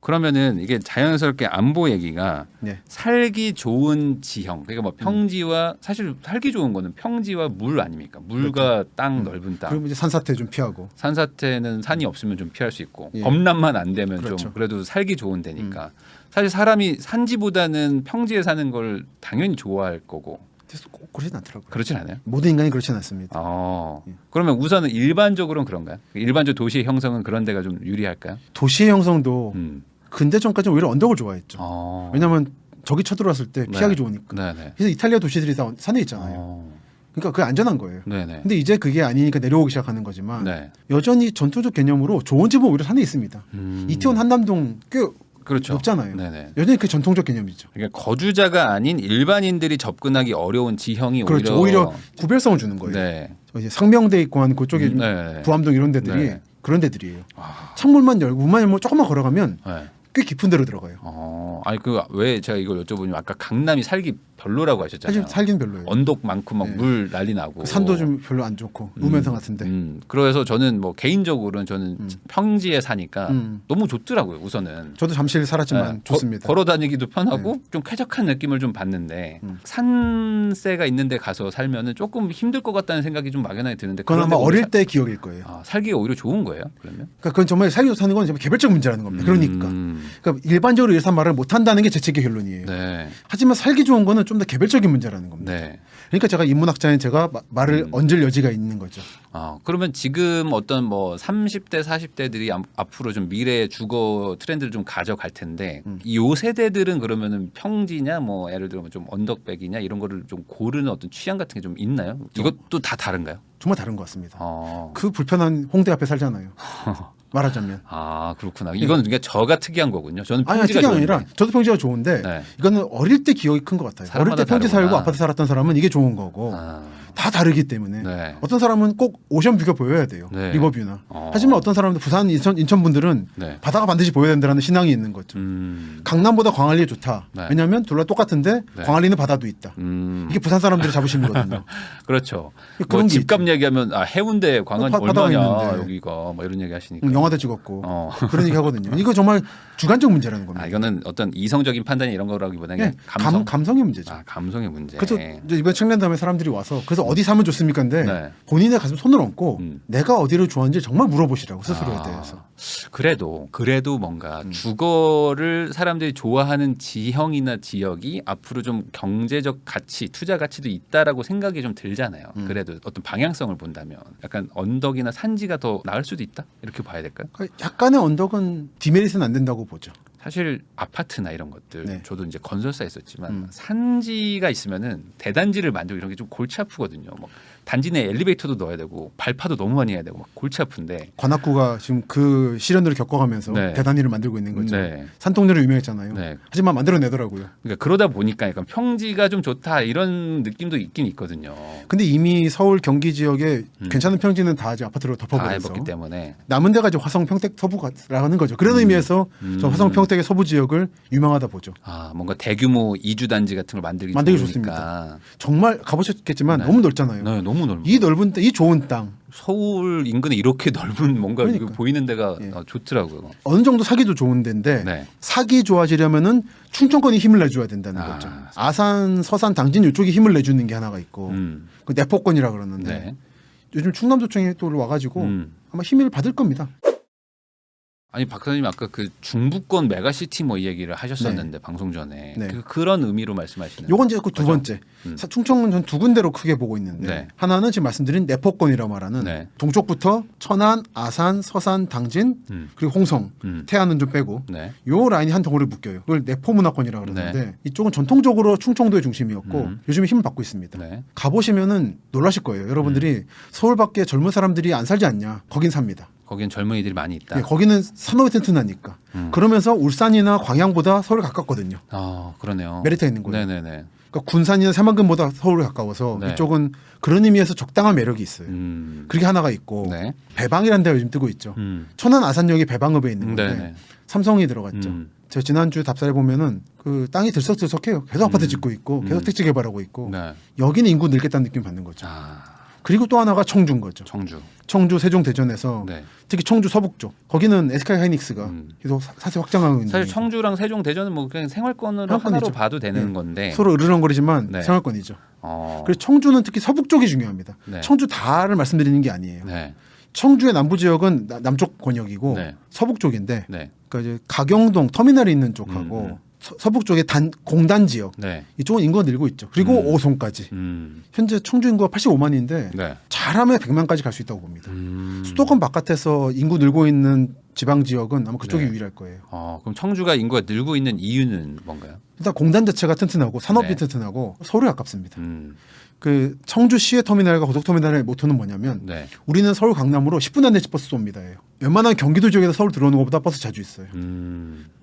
그러면은 이게 자연스럽게 안보 얘기가 네. 살기 좋은 지형, 그러니까 뭐 평지와 사실 살기 좋은 거는 평지와 물 아닙니까? 물과 땅, 넓은 땅. 그리고 이제 산사태 좀 피하고. 산사태는 산이 없으면 좀 피할 수 있고 예. 범람만 안 되면 그렇죠. 좀 그래도 살기 좋은 데니까 사실 사람이 산지보다는 평지에 사는 걸 당연히 좋아할 거고 그래서 꼭 그러진 않더라고요. 그렇진 않아요. 모든 인간이 그렇진 않습니다. 어. 예. 그러면 우선은 일반적으로는 그런가요? 일반적 도시의 형성은 그런 데가 좀 유리할까요? 도시의 형성도 음. 근대 전까지는 오히려 언덕을 좋아했죠. 어. 왜냐하면 적이 쳐들어왔을 때 피하기 네. 좋으니까. 네네. 그래서 이탈리아 도시들이 다 산에 있잖아요. 어. 그러니까 그게 안전한 거예요. 네네. 근데 이제 그게 아니니까 내려오기 시작하는 거지만 네. 여전히 전통적 개념으로 좋은 집은 오히려 산에 있습니다. 이태원 한남동 꽤 그렇죠. 높잖아요. 네네. 여전히 그 전통적 개념이죠. 그러니까 거주자가 아닌 일반인들이 접근하기 어려운 지형이 그렇죠. 오히려 구별성을 주는 거예요. 네. 이제 상명대 있고 한 그쪽에 네. 부암동 이런 데들이 네. 그런 데들이에요. 아. 창문만 열고 문만 열면 조금만 걸어가면 네. 꽤 깊은 데로 들어가요. 아니 그 왜 제가 이걸 여쭤보냐면 아까 강남이 살기 별로라고 하셨잖아요. 사실 살긴 별로예요. 언덕 많고 막 네. 물 난리 나고 그 산도 좀 별로 안 좋고 우면산 같은데. 그래서 저는 뭐 개인적으로는 저는 평지에 사니까 음. 너무 좋더라고요. 우선은 저도 잠실 살았지만 네. 좋습니다. 걸어 다니기도 편하고 좀 쾌적한 느낌을 좀 받는데 산세가 있는데 가서 살면은 조금 힘들 것 같다는 생각이 좀 막연하게 드는데 그건 아마 그런데 어릴 때 기억일 거예요. 살기가 오히려 좋은 거예요. 그러면 그러니까 그건 정말 살기 좋다는 건 정말 개별적 문제라는 겁니다. 그러니까. 그러니까 일반적으로 이런 말을 못 한다는 게 제 책의 결론이에요. 네. 하지만 살기 좋은 거는 좀 더 개별적인 문제라는 겁니다. 네. 그러니까 제가 인문학자인 제가 말을 얹을 여지가 있는 거죠. 그러면 지금 어떤 뭐 30대, 40대들이 앞으로 좀 미래의 주거 트렌드를 좀 가져갈 텐데 이 세대들은 그러면은 평지냐 뭐 예를 들면 좀 언덕백이냐 이런 거를 좀 고르는 어떤 취향 같은 게 좀 있나요? 이것도 다 다른가요? 정말 다른 것 같습니다. 어. 그 불편한 홍대 앞에 살잖아요. 말하자면. 그렇구나. 이건 그러니까 저가 특이한 거군요. 저는 아니 평지가 특이한 게 좋은데. 아니라 저도 평지가 좋은데 네. 이거는 어릴 때 기억이 큰 것 같아요. 어릴 때 사람마다 평지 다르구나. 살고 아파트 살았던 사람은 이게 좋은 거고 다 다르기 때문에 네. 어떤 사람은 꼭 오션뷰가 보여야 돼요. 네. 리버뷰나. 하지만 어떤 사람들 부산, 인천 분들은 네. 바다가 반드시 보여야 된다는 신앙이 있는 거죠. 강남보다 광안리가 좋다. 네. 왜냐하면 둘 다 똑같은데 네. 광안리는 바다도 있다. 이게 부산 사람들의 자부심이거든요. 그렇죠. 그런 뭐 게 집값 얘기하면 해운대 광안 바다가 얼마냐 있는데. 여기가 뭐 이런 얘기 하시니까. 영화도 찍었고 그런 얘기 하거든요. 이거 정말 주관적 문제라는 겁니다. 이거는 어떤 이성적인 판단이 이런 거라기보다는 예, 감성. 감성의 문제죠. 감성의 문제. 그래서 이제 이번 청년담에 사람들이 와서 그래서 어디 사면 좋습니까인데 네. 본인의 가슴 손을 얹고 내가 어디를 좋아하는지 정말 물어보시라고 스스로에 대해서. 그래도 뭔가 주거를 사람들이 좋아하는 지형이나 지역이 앞으로 좀 경제적 가치, 투자 가치도 있다라고 생각이 좀 들잖아요. 그래도 어떤 방향성을 본다면 약간 언덕이나 산지가 더 나을 수도 있다 이렇게 봐야 될까요? 그러니까 약간의 언덕은 디메리트는 안 된다고 보죠. 사실 아파트나 이런 것들 네. 저도 이제 건설사 있었지만 산지가 있으면은 대단지를 만들고 이런 게 좀 골치 아프거든요. 뭐 단지 내 엘리베이터도 넣어야 되고 발파도 너무 많이 해야 되고 막 골치 아픈데 관악구가 지금 그 시련들을 겪어가면서 네. 대단히를 만들고 있는 거죠. 네. 산동네로 유명했잖아요. 네. 하지만 만들어내더라고요. 그러니까 그러다 보니까 약간 평지가 좀 좋다 이런 느낌도 있긴 있거든요. 근데 이미 서울 경기 지역에 괜찮은 평지는 다 이제 아파트로 다 덮어버려서 해봤기 때문에 남은 데가 이제 화성 평택 서부라는 거죠. 그런 의미에서 저 화성 평택의 서부 지역을 유명하다 보죠. 뭔가 대규모 이주 단지 같은 걸 만들기 좋습니다. 좋으니까. 정말 가보셨겠지만 네. 너무 넓잖아요. 네, 너무 넓어. 이 넓은 이 좋은 땅 서울 인근에 이렇게 넓은 뭔가 그러니까. 이거 보이는 데가 예. 좋더라고요. 어느 정도 사기도 좋은 데인데 네. 사기 좋아지려면은 충청권이 힘을 내줘야 된다는 거죠. 아산, 서산, 당진 이쪽이 힘을 내주는 게 하나가 있고 그 내포권이라 그러는데 네. 요즘 충남도청이 또 와가지고 아마 힘을 받을 겁니다. 아니 박사님 아까 그 중부권 메가시티 뭐 이 얘기를 하셨었는데 방송 전에 네. 그런 의미로 말씀하시는. 요건 이제 그 두 번째 충청은 전 두 군데로 크게 보고 있는데 네. 하나는 지금 말씀드린 내포권이라고 말하는 네. 동쪽부터 천안, 아산, 서산, 당진 그리고 홍성, 태안은 좀 빼고 네. 요 라인이 한 덩어리 묶여요. 그걸 내포문화권이라고 그러는데 이쪽은 전통적으로 충청도의 중심이었고 요즘에 힘을 받고 있습니다. 네. 가보시면은 놀라실 거예요. 여러분들이 서울 밖에 젊은 사람들이 안 살지 않냐? 거긴 삽니다. 거긴 젊은이들이 많이 있다. 예, 거기는 산업이 튼튼하니까. 그러면서 울산이나 광양보다 서울 가깝거든요. 그러네요. 메리트가 있는 거예요. 네네네. 그러니까 군산이나 새만금보다 서울에 가까워서 네. 이쪽은 그런 의미에서 적당한 매력이 있어요. 그게 하나가 있고 네. 배방이라는 데가 요즘 뜨고 있죠. 천안 아산역이 배방읍에 있는 건데 네네. 삼성이 들어갔죠. 제가 지난주 답사에 보면은 그 땅이 들썩들썩해요. 계속 아파트 짓고 있고 계속 택지 개발하고 있고 네. 여기는 인구 늘겠다는 느낌 받는 거죠. 아, 그리고 또 하나가 청주인 거죠. 청주. 청주 세종 대전에서 네. 특히 청주 서북 쪽 거기는 SK 하이닉스가 계속 사세 확장하고 있는 사실 중이고. 청주랑 세종 대전은 뭐 그냥 생활권으로 생활권이죠. 하나로 봐도 되는 네. 건데. 서로 으르렁거리지만 네. 생활권이죠. 어. 그리고 청주는 특히 서북 쪽이 중요합니다. 네. 청주 다를 말씀드리는 게 아니에요. 네. 청주의 남부 지역은 남쪽 권역이고 네. 서북 쪽인데 네. 그러니까 이제 가경동 터미널이 있는 쪽하고 서북 쪽의 공단 지역 네. 이쪽은 인구가 늘고 있죠. 그리고 오송까지 현재 청주 인구가 85만인데 네. 잘하면 100만까지 갈 수 있다고 봅니다. 수도권 바깥에서 인구 늘고 있는 지방 지역은 아마 그쪽이 네. 유일할 거예요. 그럼 청주가 인구가 늘고 있는 이유는 뭔가요? 일단 공단 자체가 튼튼하고 산업이 네. 튼튼하고 서울에 가깝습니다. 음. 그 청주 시외 터미널과 고속터미널의 모토는 뭐냐면 네. 우리는 서울 강남으로 10분 안에 버스 쏩니다예요. 웬만한 경기도 지역에서 서울 들어오는 것보다 버스 자주 있어요.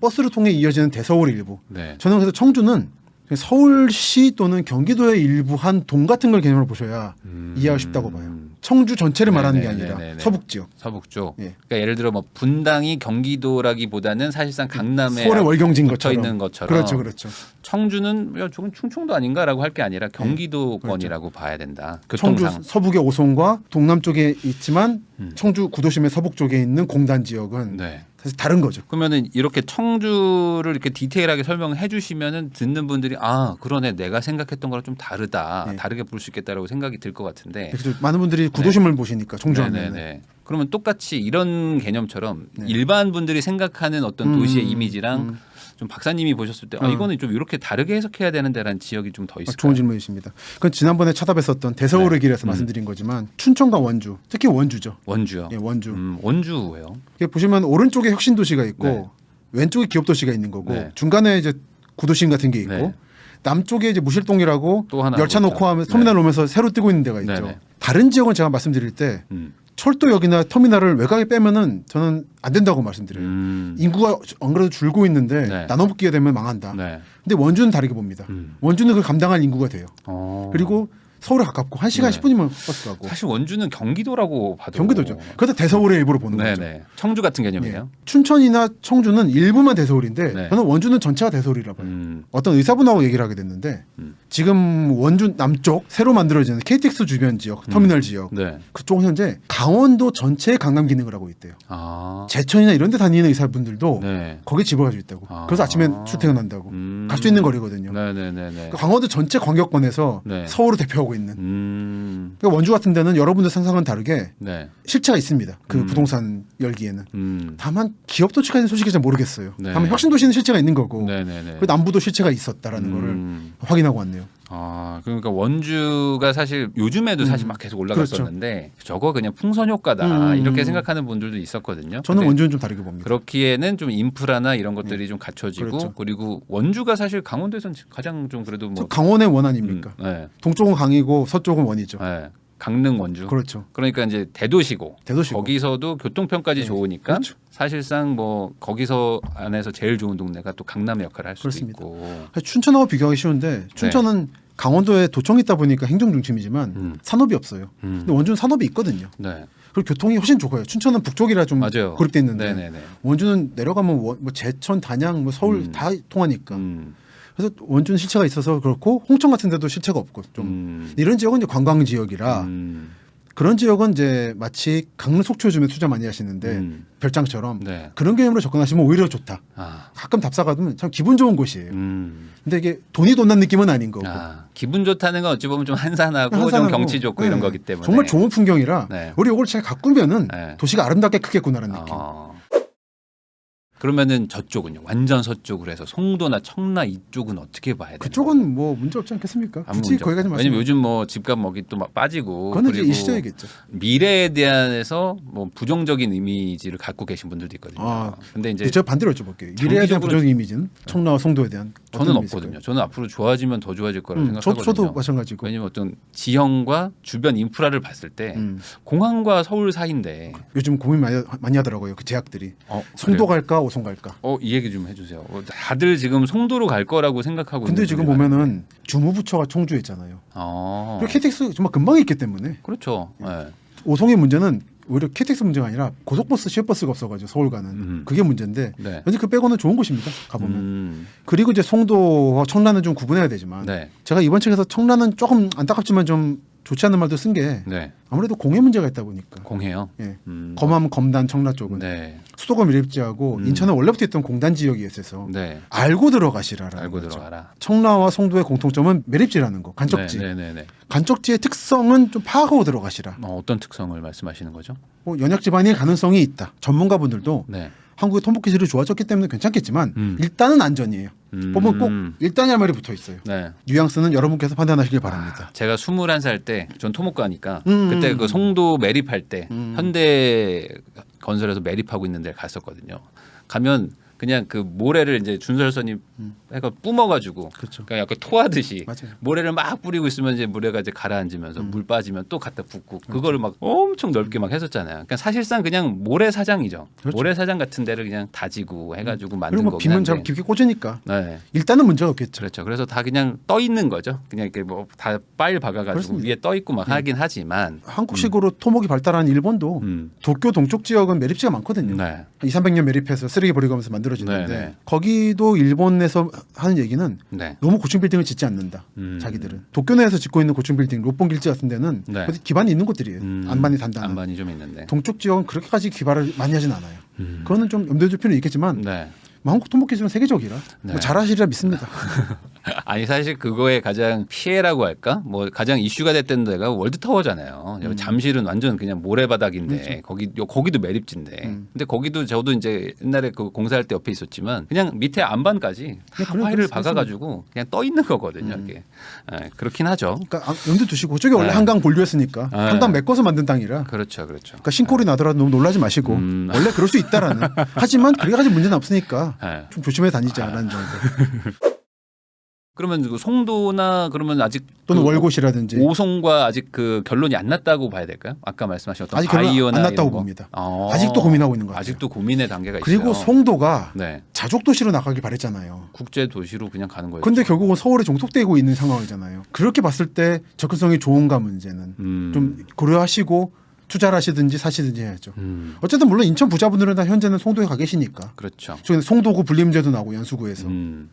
버스를 통해 이어지는 대서울 일부. 네. 저는 그래서 청주는 서울시 또는 경기도의 일부 한 동 같은 걸 개념으로 보셔야 이해하고 싶다고 봐요. 청주 전체를 말하는 게 아니라 네네네네. 서북 지역. 서북 쪽. 예. 그러니까 예를 들어 뭐 분당이 경기도라기보다는 사실상 강남에 서울의 월경진 붙어 것처럼 있는 것처럼. 그렇죠, 그렇죠. 청주는 야, 저건 충청도 아닌가라고 할 게 아니라 경기도권이라고 봐야 된다. 청주 교통상. 서북의 오송과 동남 쪽에 있지만 청주 구도심의 서북 쪽에 있는 공단 지역은 네. 사실 다른 거죠. 그러면은 이렇게 청주를 이렇게 디테일하게 설명해 주시면은 듣는 분들이 아 그러네 내가 생각했던 거랑 좀 다르다 네. 다르게 볼 수 있겠다라고 생각이 들 것 같은데 그래서 많은 분들이 구도심을 보시니까 청주하면 네네네. 그러면 똑같이 이런 개념처럼 네. 일반 분들이 생각하는 어떤 도시의 이미지랑 좀 박사님이 보셨을 때 이거는 좀 이렇게 다르게 해석해야 되는데라는 지역이 좀 더 있을까요? 좋은 질문이십니다. 그건 지난번에 찾아뵀었던 대서울의 네. 길에서 말씀드린 거지만 춘천과 원주, 특히 원주죠. 원주요. 예, 원주. 원주예요. 이게 보시면 오른쪽에 혁신 도시가 있고 네. 왼쪽에 기업 도시가 있는 거고 네. 중간에 이제 구도심 같은 게 있고 네. 남쪽에 이제 무실동이라고 또 하나 열차 놓고 있죠. 하면 터미널 오면서 새로 뜨고 있는 데가 있죠. 네네. 다른 지역은 제가 말씀드릴 때 음. 철도역이나 터미널을 외곽에 빼면은 저는 안 된다고 말씀드려요. 인구가 안 그래도 줄고 있는데 네. 나눠먹기가 되면 망한다. 네. 근데 근데 원주는 다르게 봅니다. 원주는 그걸 감당할 인구가 돼요. 그리고 서울에 가깝고 1시간 네. 10분이면 버스 가고. 사실 원주는 경기도라고 봐도 경기도죠. 그래서 대서울의 일부로 보는 거죠. 네네. 청주 같은 개념이에요. 예. 춘천이나 청주는 일부만 대서울인데 네. 저는 원주는 전체가 대서울이라 봐요. 어떤 의사분하고 얘기를 하게 됐는데 지금 원주 남쪽 새로 만들어지는 KTX 주변 지역, 터미널 지역 네. 그쪽은 현재 강원도 전체의 강남 기능을 하고 있대요. 아. 제천이나 이런 데 다니는 의사분들도 네. 거기에 집을 가지고 있다고. 아. 그래서 아침엔 출퇴근한다고. 갈 수 있는 거리거든요. 네네네네. 그러니까 강원도 전체 광역권에서 네. 서울을 대표하고 있는. 음. 그러니까 원주 같은 데는 여러분들 상상은 다르게 네. 실체가 있습니다. 그 부동산 열기에는. 음. 다만 기업 도시가 있는 소식이 잘 모르겠어요. 네. 다만 혁신 도시는 실체가 있는 거고. 네네네. 그 남부도 실체가 있었다라는 거를 확인하고 왔네요. 아, 그러니까 원주가 사실 요즘에도 사실 막 계속 올라갔었는데 저거 그냥 풍선 효과다 이렇게 생각하는 분들도 있었거든요. 저는 근데 원주는 좀 다르게 봅니다. 그렇기에는 좀 인프라나 이런 것들이 좀 갖춰지고 그렇죠. 그리고 원주가 사실 강원도에서는 가장 좀 그래도 뭐 강원의 원 아닙니까? 네, 동쪽은 강이고 서쪽은 원이죠. 네. 강릉 원주. 그렇죠. 그러니까 이제 대도시고, 대도시고. 거기서도 교통편까지 네. 좋으니까 그렇죠. 사실상 뭐 거기서 안에서 제일 좋은 동네가 또 강남의 역할을 할 수도 그렇습니다. 있고. 사실 춘천하고 비교하기 쉬운데 춘천은 강원도에 도청이 있다 보니까 행정 중심이지만 산업이 없어요. 근데 원주는 산업이 있거든요. 네. 그리고 교통이 훨씬 좋아요. 춘천은 북쪽이라 좀 맞아요. 그룹돼 있는데 네네네. 원주는 내려가면 뭐 제천, 단양, 뭐 서울 다 통하니까. 그래서 원주는 실체가 있어서 그렇고 홍천 같은 데도 실체가 없고 좀 이런 지역은 이제 관광 지역이라 그런 지역은 이제 마치 강릉 속초주에 투자 많이 하시는데 별장처럼 네. 그런 개념으로 접근하시면 오히려 좋다. 아. 가끔 답사 받으면 참 기분 좋은 곳이에요. 근데 이게 돈이 돈 난 느낌은 아닌 거고. 아, 기분 좋다는 건 어찌 보면 좀 한산하고, 좀 한산하고, 경치 좋고 네. 이런 거기 때문에 정말 좋은 풍경이라 네. 우리 이걸 잘 가꾸면은 네. 도시가 아름답게 크겠구나라는 느낌. 그러면은 저쪽은요, 완전 서쪽으로 해서 송도나 청라 이쪽은 어떻게 봐야 돼요? 그쪽은 뭐 문제 없지 않겠습니까? 굳이 거기까지 말씀. 왜냐면 요즘 뭐 집값 먹이 또 막 빠지고 그거는 이제 그리고 일시적이겠죠. 미래에 대해서 뭐 부정적인 이미지를 갖고 계신 분들도 있거든요. 아, 근데 이제 제가 반대로 여쭤볼게요. 미래에 대한 장기적으로- 부정적 이미지는 청라와 송도에 대한 저는 어떤 없거든요. 의미일까요? 저는 앞으로 좋아지면 더 좋아질 거라고 생각하거든요. 저도 마찬가지고. 왜냐면 어떤 지형과 주변 인프라를 봤을 때 음. 공항과 서울 사이인데 요즘 고민 많이 하더라고요. 그 제약들이. 그래요? 송도 갈까 오송 갈까. 이 얘기 좀 해주세요. 다들 지금 송도로 갈 거라고 생각하고 근데 있는 지금 분들이 보면은 주무부처가 청주에 있잖아요. 많아요. 그리고 KTX 정말 금방 있기 때문에 그렇죠. 네. 오송의 문제는 오히려 KTX 문제가 아니라 고속버스, 시외버스가 없어가지고 서울 가는 그게 문제인데 네. 왠지 그 빼고는 좋은 곳입니다. 가보면. 그리고 이제 송도와 청라는 좀 구분해야 되지만 네. 제가 이번 책에서 청라는 조금 안타깝지만 좀 좋지 않은 말도 쓴 게 네. 아무래도 공해 문제가 있다 보니까 공해요. 예. 음. 검암, 검단, 청라 쪽은 네. 수도권 밀집지하고 인천은 원래부터 있던 공단 지역이 있어서 네. 알고 들어가시라라는 알고 거죠. 들어가라. 청라와 송도의 공통점은 매립지라는 거, 간척지. 네네네. 간척지의 특성은 좀 파악하고 들어가시라. 어떤 특성을 말씀하시는 거죠? 연약 지반일 가능성이 있다. 전문가분들도 네. 한국의 토목 기술이 좋아졌기 때문에 괜찮겠지만 일단은 안전이에요. 보면 꼭 일단이란 말이 붙어 있어요. 네. 뉘앙스는 여러분께서 판단하시길 바랍니다. 제가 21살 때 전 토목과니까 음. 그때 그 송도 매립할 때 현대 건설에서 매립하고 있는 데를 갔었거든요. 가면 그냥 그 모래를 이제 준설선이 해가 뿜어가지고 그렇죠. 그러니까 약간 토하듯이 맞아요. 모래를 막 뿌리고 있으면 이제 모래가 이제 가라앉으면서 물 빠지면 또 갖다 붓고 그렇죠. 그거를 막 엄청 넓게 막 했었잖아요. 그러니까 사실상 그냥 모래사장이죠. 그렇죠. 모래사장 같은 데를 그냥 다지고 해가지고 만든 그리고 뭐 거긴 비면 잘 한데. 깊게 꽂으니까 네. 일단은 문제가 없겠죠. 그렇죠. 그래서 다 그냥 떠 있는 거죠. 그냥 이렇게 뭐 다 파일 박아가지고 그렇습니다. 위에 떠 있고 막 하긴 하지만 한국식으로 토목이 발달한 일본도 도쿄 동쪽 지역은 매립지가 많거든요. 네. 200~300년 매립해서 쓰레기 버리고 하면서 만들어지는데 네, 네. 거기도 일본에서 하는 얘기는 네. 너무 고층 빌딩을 짓지 않는다. 자기들은 도쿄 내에서 짓고 있는 고층 빌딩, 롭pon길지 같은 데는 네. 어디 기반이 있는 곳들이에요. 안반이 단단한. 안반이 좀 있는데. 동쪽 지역은 그렇게까지 기반을 많이 하진 않아요. 그거는 좀 염두에 둘 필요는 있겠지만 네. 뭐 한국 토목 기술은 세계적이라 네. 뭐 잘하시리라 믿습니다. 아니 사실 그거에 가장 피해라고 할까? 뭐 가장 이슈가 됐던 데가 월드타워잖아요. 잠실은 완전 그냥 모래바닥인데 거기도 매립지인데. 근데 거기도 저도 이제 옛날에 그 공사할 때 옆에 있었지만 그냥 밑에 안반까지 다 그래, 파일을 그렇습니다. 박아가지고 그냥 떠 있는 거거든요. 이게 그렇긴 하죠. 그러니까 염두 두시고 그쪽이 원래 네. 한강 본류였으니까 네. 한강 메꿔서 만든 땅이라 그렇죠, 그렇죠. 그러니까 신콜이 나더라도 너무 놀라지 마시고 원래 그럴 수 있다라는 하지만 그래가지 문제는 없으니까 네. 좀 조심해 다니자라는 정도. 그러면 그 송도나 그러면 아직 또는 그 월곶이라든지 오송과 아직 그 결론이 안 났다고 봐야 될까요? 아까 말씀하신 어떤 아직 결론 바이오나 안 났다고 이런 거? 봅니다. 아직도 고민하고 있는 것 같아요. 아직도 고민의 단계가 있어요. 그리고 송도가 네. 자족 도시로 나가길 바랬잖아요. 국제 도시로 그냥 가는 거예요. 근데 결국은 서울에 종속되고 있는 상황이잖아요. 그렇게 봤을 때 접근성이 좋은가 문제는 좀 고려하시고 투자를 하시든지 사시든지 해야죠. 어쨌든 물론 인천 부자분들은 다 현재는 송도에 가 계시니까. 그렇죠. 저는 송도구 불림제도 나고 연수구에서.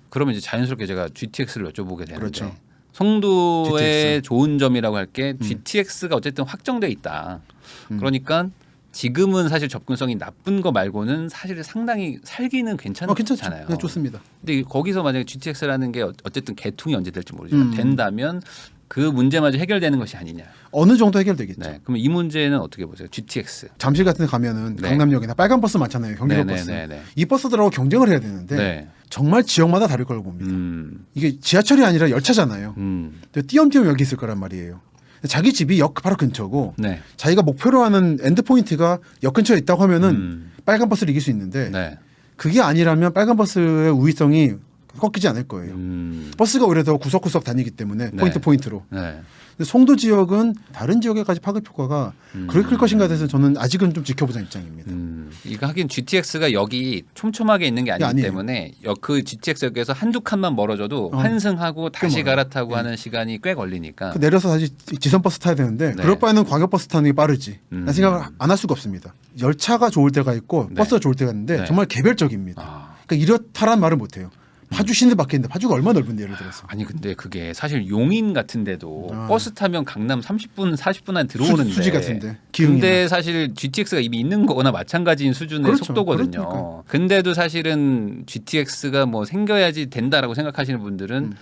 그러면 이제 자연스럽게 제가 GTX를 여쭤보게 되는데 그렇죠. 송도의 GTX. 좋은 점이라고 할 게 GTX가 어쨌든 확정돼 있다. 그러니까 지금은 사실 접근성이 나쁜 거 말고는 사실 상당히 살기는 괜찮죠. 괜찮잖아요. 네, 좋습니다. 근데 거기서 만약에 GTX라는 게 어쨌든 개통이 언제 될지 모르지만 된다면 그 문제마저 해결되는 것이 아니냐. 어느 정도 해결되겠죠. 네. 그럼 이 문제는 어떻게 보세요? GTX. 잠실 같은 데 가면은 네. 강남역이나 빨간 버스 많잖아요. 경기도 네, 버스. 네, 네, 네. 이 버스들하고 경쟁을 해야 되는데 네. 정말 지역마다 다를 걸 봅니다. 이게 지하철이 아니라 열차잖아요. 근데 띄엄띄엄 여기 있을 거란 말이에요. 자기 집이 역 바로 근처고 네. 자기가 목표로 하는 엔드 포인트가 역 근처에 있다고 하면은 빨간 버스를 이길 수 있는데 네. 그게 아니라면 빨간 버스의 우위성이 꺾이지 않을 거예요. 버스가 오히려 더 구석구석 다니기 때문에 네. 포인트로. 네. 근데 송도 지역은 다른 지역에까지 파급 효과가 그렇게 클 것인가에 대해서 저는 아직은 좀 지켜보자 입장입니다. 이거 하긴 GTX가 여기 촘촘하게 있는 게 아니기 아니에요. 때문에 그 GTX역에서 한두 칸만 멀어져도 환승하고 다시 멀어요. 갈아타고 하는 시간이 꽤 걸리니까. 그 내려서 다시 지선 버스 타야 되는데 네. 그럴 바에는 광역 버스 타는 게 빠르지. 라는 생각을 안 할 수가 없습니다. 열차가 좋을 때가 있고 네. 버스가 좋을 때가 있는데 네. 정말 개별적입니다. 아. 그러니까 이렇다란 말을 못 해요. 파주 시내 밖에 있는데 파주가 얼마나 넓은데 예를 들어서. 아니 근데 그게 사실 용인 같은데도 아. 버스 타면 강남 30분 40분 안에 들어오는데 수지 같은데. 기흥이나. 근데 사실 GTX가 이미 있는 거거나 마찬가지인 수준의 그렇죠. 속도거든요. 그러니까. 근데도 사실은 GTX가 뭐 생겨야지 된다라고 생각하시는 분들은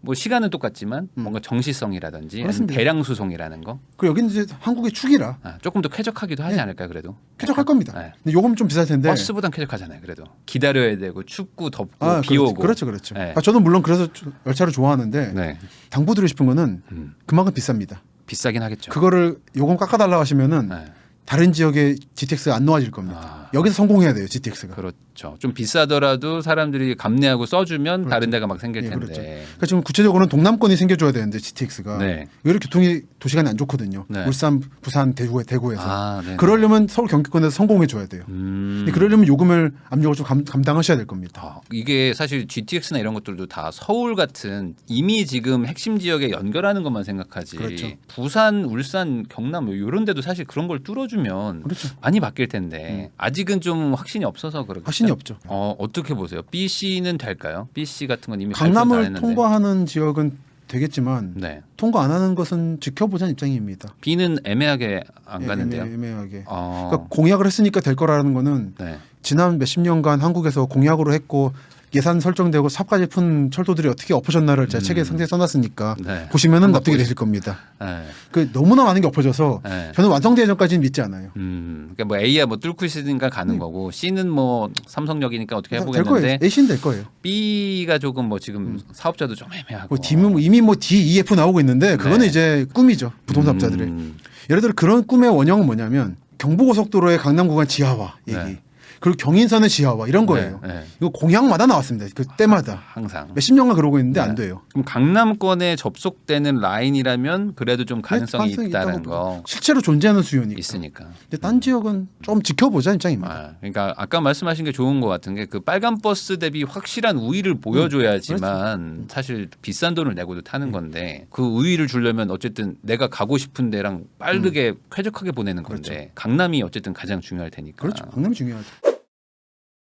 뭐 시간은 똑같지만 뭔가 정시성이라든지 아니면 그렇습니다. 대량 수송이라는 거 그리고 여기는 이제 한국의 축이라 조금 더 쾌적하기도 하지 네. 않을까요? 그래도 쾌적할 겁니다. 네. 근데 요금 좀 비쌀 텐데. 버스보단 쾌적하잖아요. 그래도 기다려야 되고 춥고 덥고 비 그렇죠. 오고 그렇죠, 그렇죠. 네. 저도 물론 그래서 열차를 좋아하는데 네. 당부드리고 싶은 거는 그만큼 비쌉니다. 비싸긴 하겠죠. 그거를 요금 깎아달라고 하시면은 네. 다른 지역에 GTX가 안 놓아질 겁니다. 아. 여기서 성공해야 돼요, GTX가. 그렇죠. 좀 비싸더라도 사람들이 감내하고 써주면 다른 데가 막 생길 텐데. 그렇죠. 그러니까 지금 구체적으로는 동남권이 생겨줘야 되는데 GTX가 네. 오히려 교통이 도시간이 안 좋거든요. 네. 울산, 부산, 대구에서. 네네. 그러려면 서울 경기권에서 성공해줘야 돼요. 근데 그러려면 요금을 압력을 좀 감당하셔야 될 겁니다. 이게 사실 GTX나 이런 것들도 다 서울 같은 이미 지금 핵심 지역에 연결하는 것만 생각하지. 그렇죠. 부산, 울산, 경남 이런 데도 사실 그런 걸 뚫어주면 그렇죠. 많이 바뀔 텐데 아직은 좀 확신이 없어서 그렇겠죠. 확신이 없죠. 어떻게 보세요? BC는 될까요? BC 같은 건 이미 발표도 안 강남을 했는데. 통과하는 지역은 되겠지만 네. 통과 안 하는 것은 지켜보자는 입장입니다. B는 애매하게 안 가는데요. 애매하게. 어, 그러니까 공약을 했으니까 될 거라는 거는 네. 지난 몇십 년간 한국에서 공약으로 했고 예산 설정되고 삽까지 푼 철도들이 어떻게 엎어졌나를 제가 책에 상세히 써놨으니까 네. 보시면은 한번 납득이 되실 겁니다. 네. 그 너무나 많은 게 엎어져서 네. 저는 완성되기 전까지는 믿지 않아요. 그러니까 뭐 A야 뭐 뚫고 있으니까 가는 거고 C는 뭐 삼성역이니까 어떻게 될 거예요. 해보겠는데 A씨는 될 거예요. B가 조금 뭐 지금 사업자도 좀 애매하고. 뭐 D는 이미 뭐 D, E, F 나오고 있는데 그거는 네. 이제 꿈이죠. 부동산업자들의. 예를 들어 그런 꿈의 원형은 뭐냐면 경부고속도로의 강남 구간 지하화 얘기. 네. 그리고 경인선의 지하화 이런 거예요. 네, 네. 이거 공약마다 나왔습니다. 그 때마다. 항상. 몇십 년간 그러고 있는데 네. 안 돼요. 그럼 강남권에 접속되는 라인이라면 그래도 좀 가능성이 가능성이 있다는 있다고 거 실제로 존재하는 수요니까. 있으니까. 근데 딴 지역은 좀 지켜보자 입장입니다. 그러니까 아까 말씀하신 게 좋은 것 같은 게 그 빨간 버스 대비 확실한 우위를 보여줘야지만 사실 비싼 돈을 내고도 타는 건데 그 우위를 주려면 어쨌든 내가 가고 싶은 데랑 빠르게 쾌적하게 보내는 건데 강남이 어쨌든 가장 중요할 테니까. 그렇죠. 강남이 중요하죠.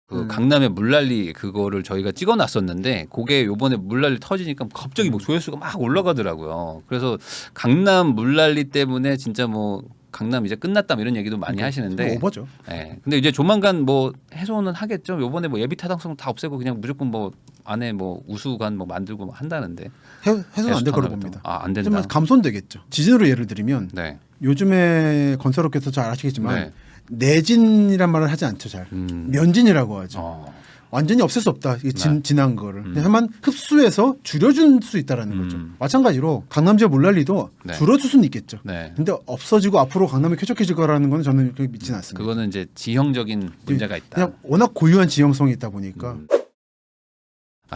그 강남의 물난리 그거를 저희가 찍어놨었는데 그게 요번에 물난리 터지니까 갑자기 뭐 조회수가 막 올라가더라고요. 그래서 강남 물난리 때문에 진짜 뭐 강남 이제 끝났다 뭐 이런 얘기도 많이 하시는데. 오버죠. 네. 근데 이제 조만간 뭐 해소는 하겠죠. 요번에 뭐 예비 타당성 다 없애고 그냥 무조건 뭐 안에 뭐 우수관 뭐 만들고 뭐 한다는데. 해소는 안 될 거라고 봅니다. 안 된다. 하지만 감소되겠죠. 지진으로 예를 들면 네. 요즘에 건설업계에서 잘 아시겠지만 네. 내진이란 말을 하지 않죠. 잘 면진이라고 하죠. 완전히 없앨 수 없다. 이게 진한 거를. 하지만 흡수해서 줄여줄 수 있다라는 거죠. 마찬가지로 강남 지역 물난리도 네. 줄여줄 수는 있겠죠. 네. 근데 없어지고 앞으로 강남이 쾌적해질 거라는 건 저는 그렇게 믿지는 않습니다. 그거는 이제 지형적인 문제가 있다. 그냥 워낙 고유한 지형성이 있다 보니까.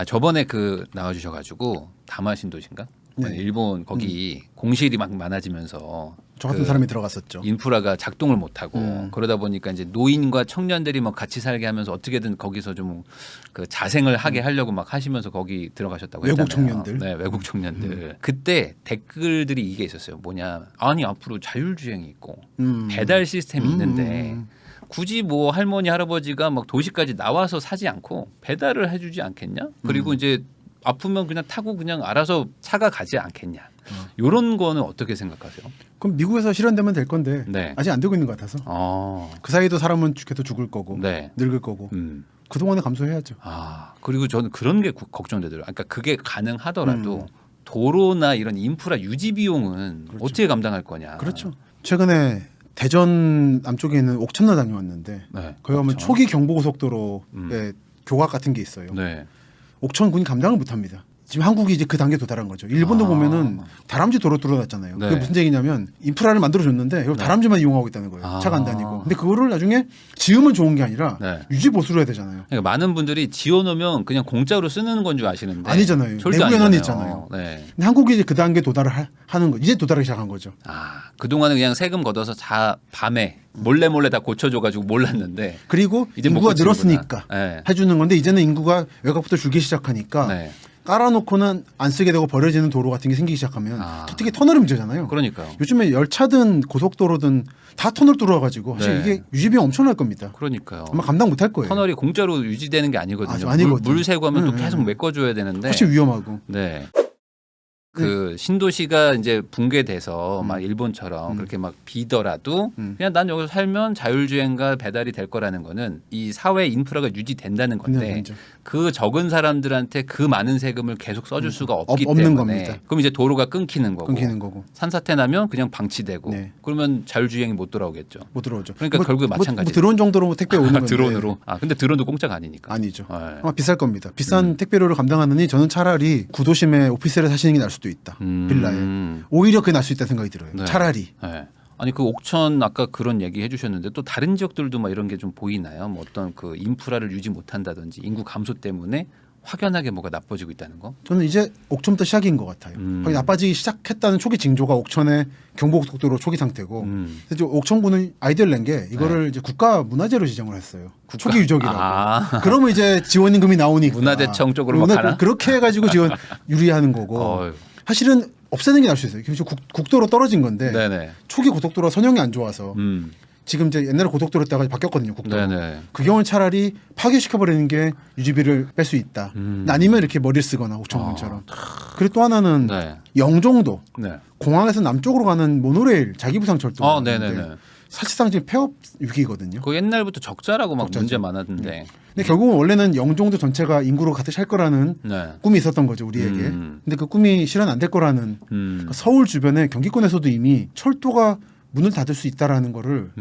저번에 그 나와주셔가지고 다마신도시인가? 네. 일본 거기 공실이 막 많아지면서 저 같은 그 사람이 들어갔었죠. 인프라가 작동을 못하고 그러다 보니까 이제 노인과 청년들이 뭐 같이 살게 하면서 어떻게든 거기서 좀 그 자생을 하게 하려고 막 하시면서 거기 들어가셨다고 외국 했잖아요. 청년들. 네, 외국 청년들. 그때 댓글들이 이게 있었어요. 뭐냐? 아니 앞으로 자율주행이 있고 배달 시스템이 있는데 굳이 뭐 할머니 할아버지가 막 도시까지 나와서 사지 않고 배달을 해주지 않겠냐? 그리고 이제 아프면 그냥 타고 그냥 알아서 차가 가지 않겠냐? 이런 거는 어떻게 생각하세요? 그럼 미국에서 실현되면 될 건데 네. 아직 안 되고 있는 것 같아서. 그 사이도 사람은 계속 죽을 거고 네. 늙을 거고 그동안에 감소해야죠. 그리고 저는 그런 게 걱정되더라고요. 그러니까 그게 가능하더라도 도로나 이런 인프라 유지 비용은 그렇죠. 어떻게 감당할 거냐? 그렇죠. 최근에 대전 남쪽에 있는 옥천로 다녀왔는데 네. 거기 가면 옥천. 초기 경부고속도로에 교각 같은 게 있어요. 네. 옥천군이 감당을 못합니다. 지금 한국이 이제 그 단계에 도달한 거죠. 일본도 보면은 다람쥐 도로 뚫어놨잖아요. 네. 그게 무슨 얘기냐면 인프라를 만들어줬는데 이걸 다람쥐만 이용하고 있다는 거예요. 차가 안 다니고. 근데 그거를 나중에 지으면 좋은 게 아니라 네. 유지 보수를 해야 되잖아요. 그러니까 많은 분들이 지어놓으면 그냥 공짜로 쓰는 건 줄 아시는데 아니잖아요. 절대 내부 연원이 아니잖아요. 있잖아요. 네. 근데 한국이 이제 그 단계에 하는 거 이제 도달하기 시작한 거죠. 그동안은 그냥 세금 걷어서 밤에 몰래 다 고쳐줘가지고 몰랐는데 그리고 이제 못 인구가 고치는구나. 늘었으니까 네. 해주는 건데 이제는 인구가 외곽부터 줄기 시작하니까 네. 깔아놓고는 안 쓰게 되고 버려지는 도로 같은 게 생기기 시작하면 특히 터널이 문제잖아요. 그러니까요. 요즘에 열차든 고속도로든 다 터널 뚫어가지고 사실 네. 이게 유지비용 엄청날 겁니다. 그러니까요. 아마 감당 못할 거예요. 터널이 공짜로 유지되는 게 아니거든요. 아니거든요. 물 세고 하면 또 네. 계속 메꿔줘야 되는데. 훨씬 위험하고. 네. 그 신도시가 이제 붕괴돼서 막 일본처럼 그렇게 막 비더라도 그냥 난 여기서 살면 자율주행과 배달이 될 거라는 거는 이 사회 인프라가 유지된다는 건데 그렇죠. 그 적은 사람들한테 그 많은 세금을 계속 써줄 수가 없기 없는 때문에 겁니다. 그럼 이제 도로가 끊기는 거고 산사태 나면 그냥 방치되고 네. 그러면 자율주행이 못 돌아오겠죠. 못 들어오죠. 그러니까 결국에 마찬가지. 뭐 드론 정도로 택배 오는 건데. 드론으로. 근데 드론도 공짜가 아니니까. 아니죠. 네. 아마 비쌀 겁니다. 비싼 택배료를 감당하느니 저는 차라리 구도심에 오피스를 사시는 게 나을 수도 있다. 빌라에. 오히려 그게 나을 수 있다는 생각이 들어요. 네. 차라리. 네. 아니 그 옥천 아까 그런 얘기 해주셨는데 또 다른 지역들도 막 이런 게 좀 보이나요? 뭐 어떤 그 인프라를 유지 못한다든지 인구 감소 때문에 확연하게 뭐가 나빠지고 있다는 거? 저는 이제 옥천부터 시작인 것 같아요. 거의 나빠지기 시작했다는 초기 징조가 옥천의 경부고속도로 초기 상태고, 그래서 옥천구는 아이디어를 낸 게 이거를 이제 국가 문화재로 지정을 했어요. 초기 유적이라고. 그러면 이제 지원임금이 나오니까 문화재청 쪽으로 막 가나? 그렇게 해가지고 지원 유리하는 거고. 어휴. 사실은 없애는 게 나을 수 있어요. 국도로 떨어진 건데 네네. 초기 고속도로가 선형이 안 좋아서 지금 이제 옛날에 고속도로였다가 바뀌었거든요. 국도로. 네네. 그 경우는 차라리 파괴시켜버리는 게 유지비를 뺄 수 있다. 아니면 이렇게 머리를 쓰거나 옥천군처럼. 그리고 또 하나는 네. 영종도 네. 공항에서 남쪽으로 가는 모노레일 자기부상철도. 네네네. 사실상 지금 폐업 위기거든요. 그 옛날부터 적자라고 막 적자죠. 문제 많았는데. 근데 결국은 원래는 영종도 전체가 인구로 가득 찰 거라는 네. 꿈이 있었던 거죠, 우리에게. 근데 그 꿈이 실현 안 될 거라는 서울 주변에 경기권에서도 이미 철도가 문을 닫을 수 있다라는 거를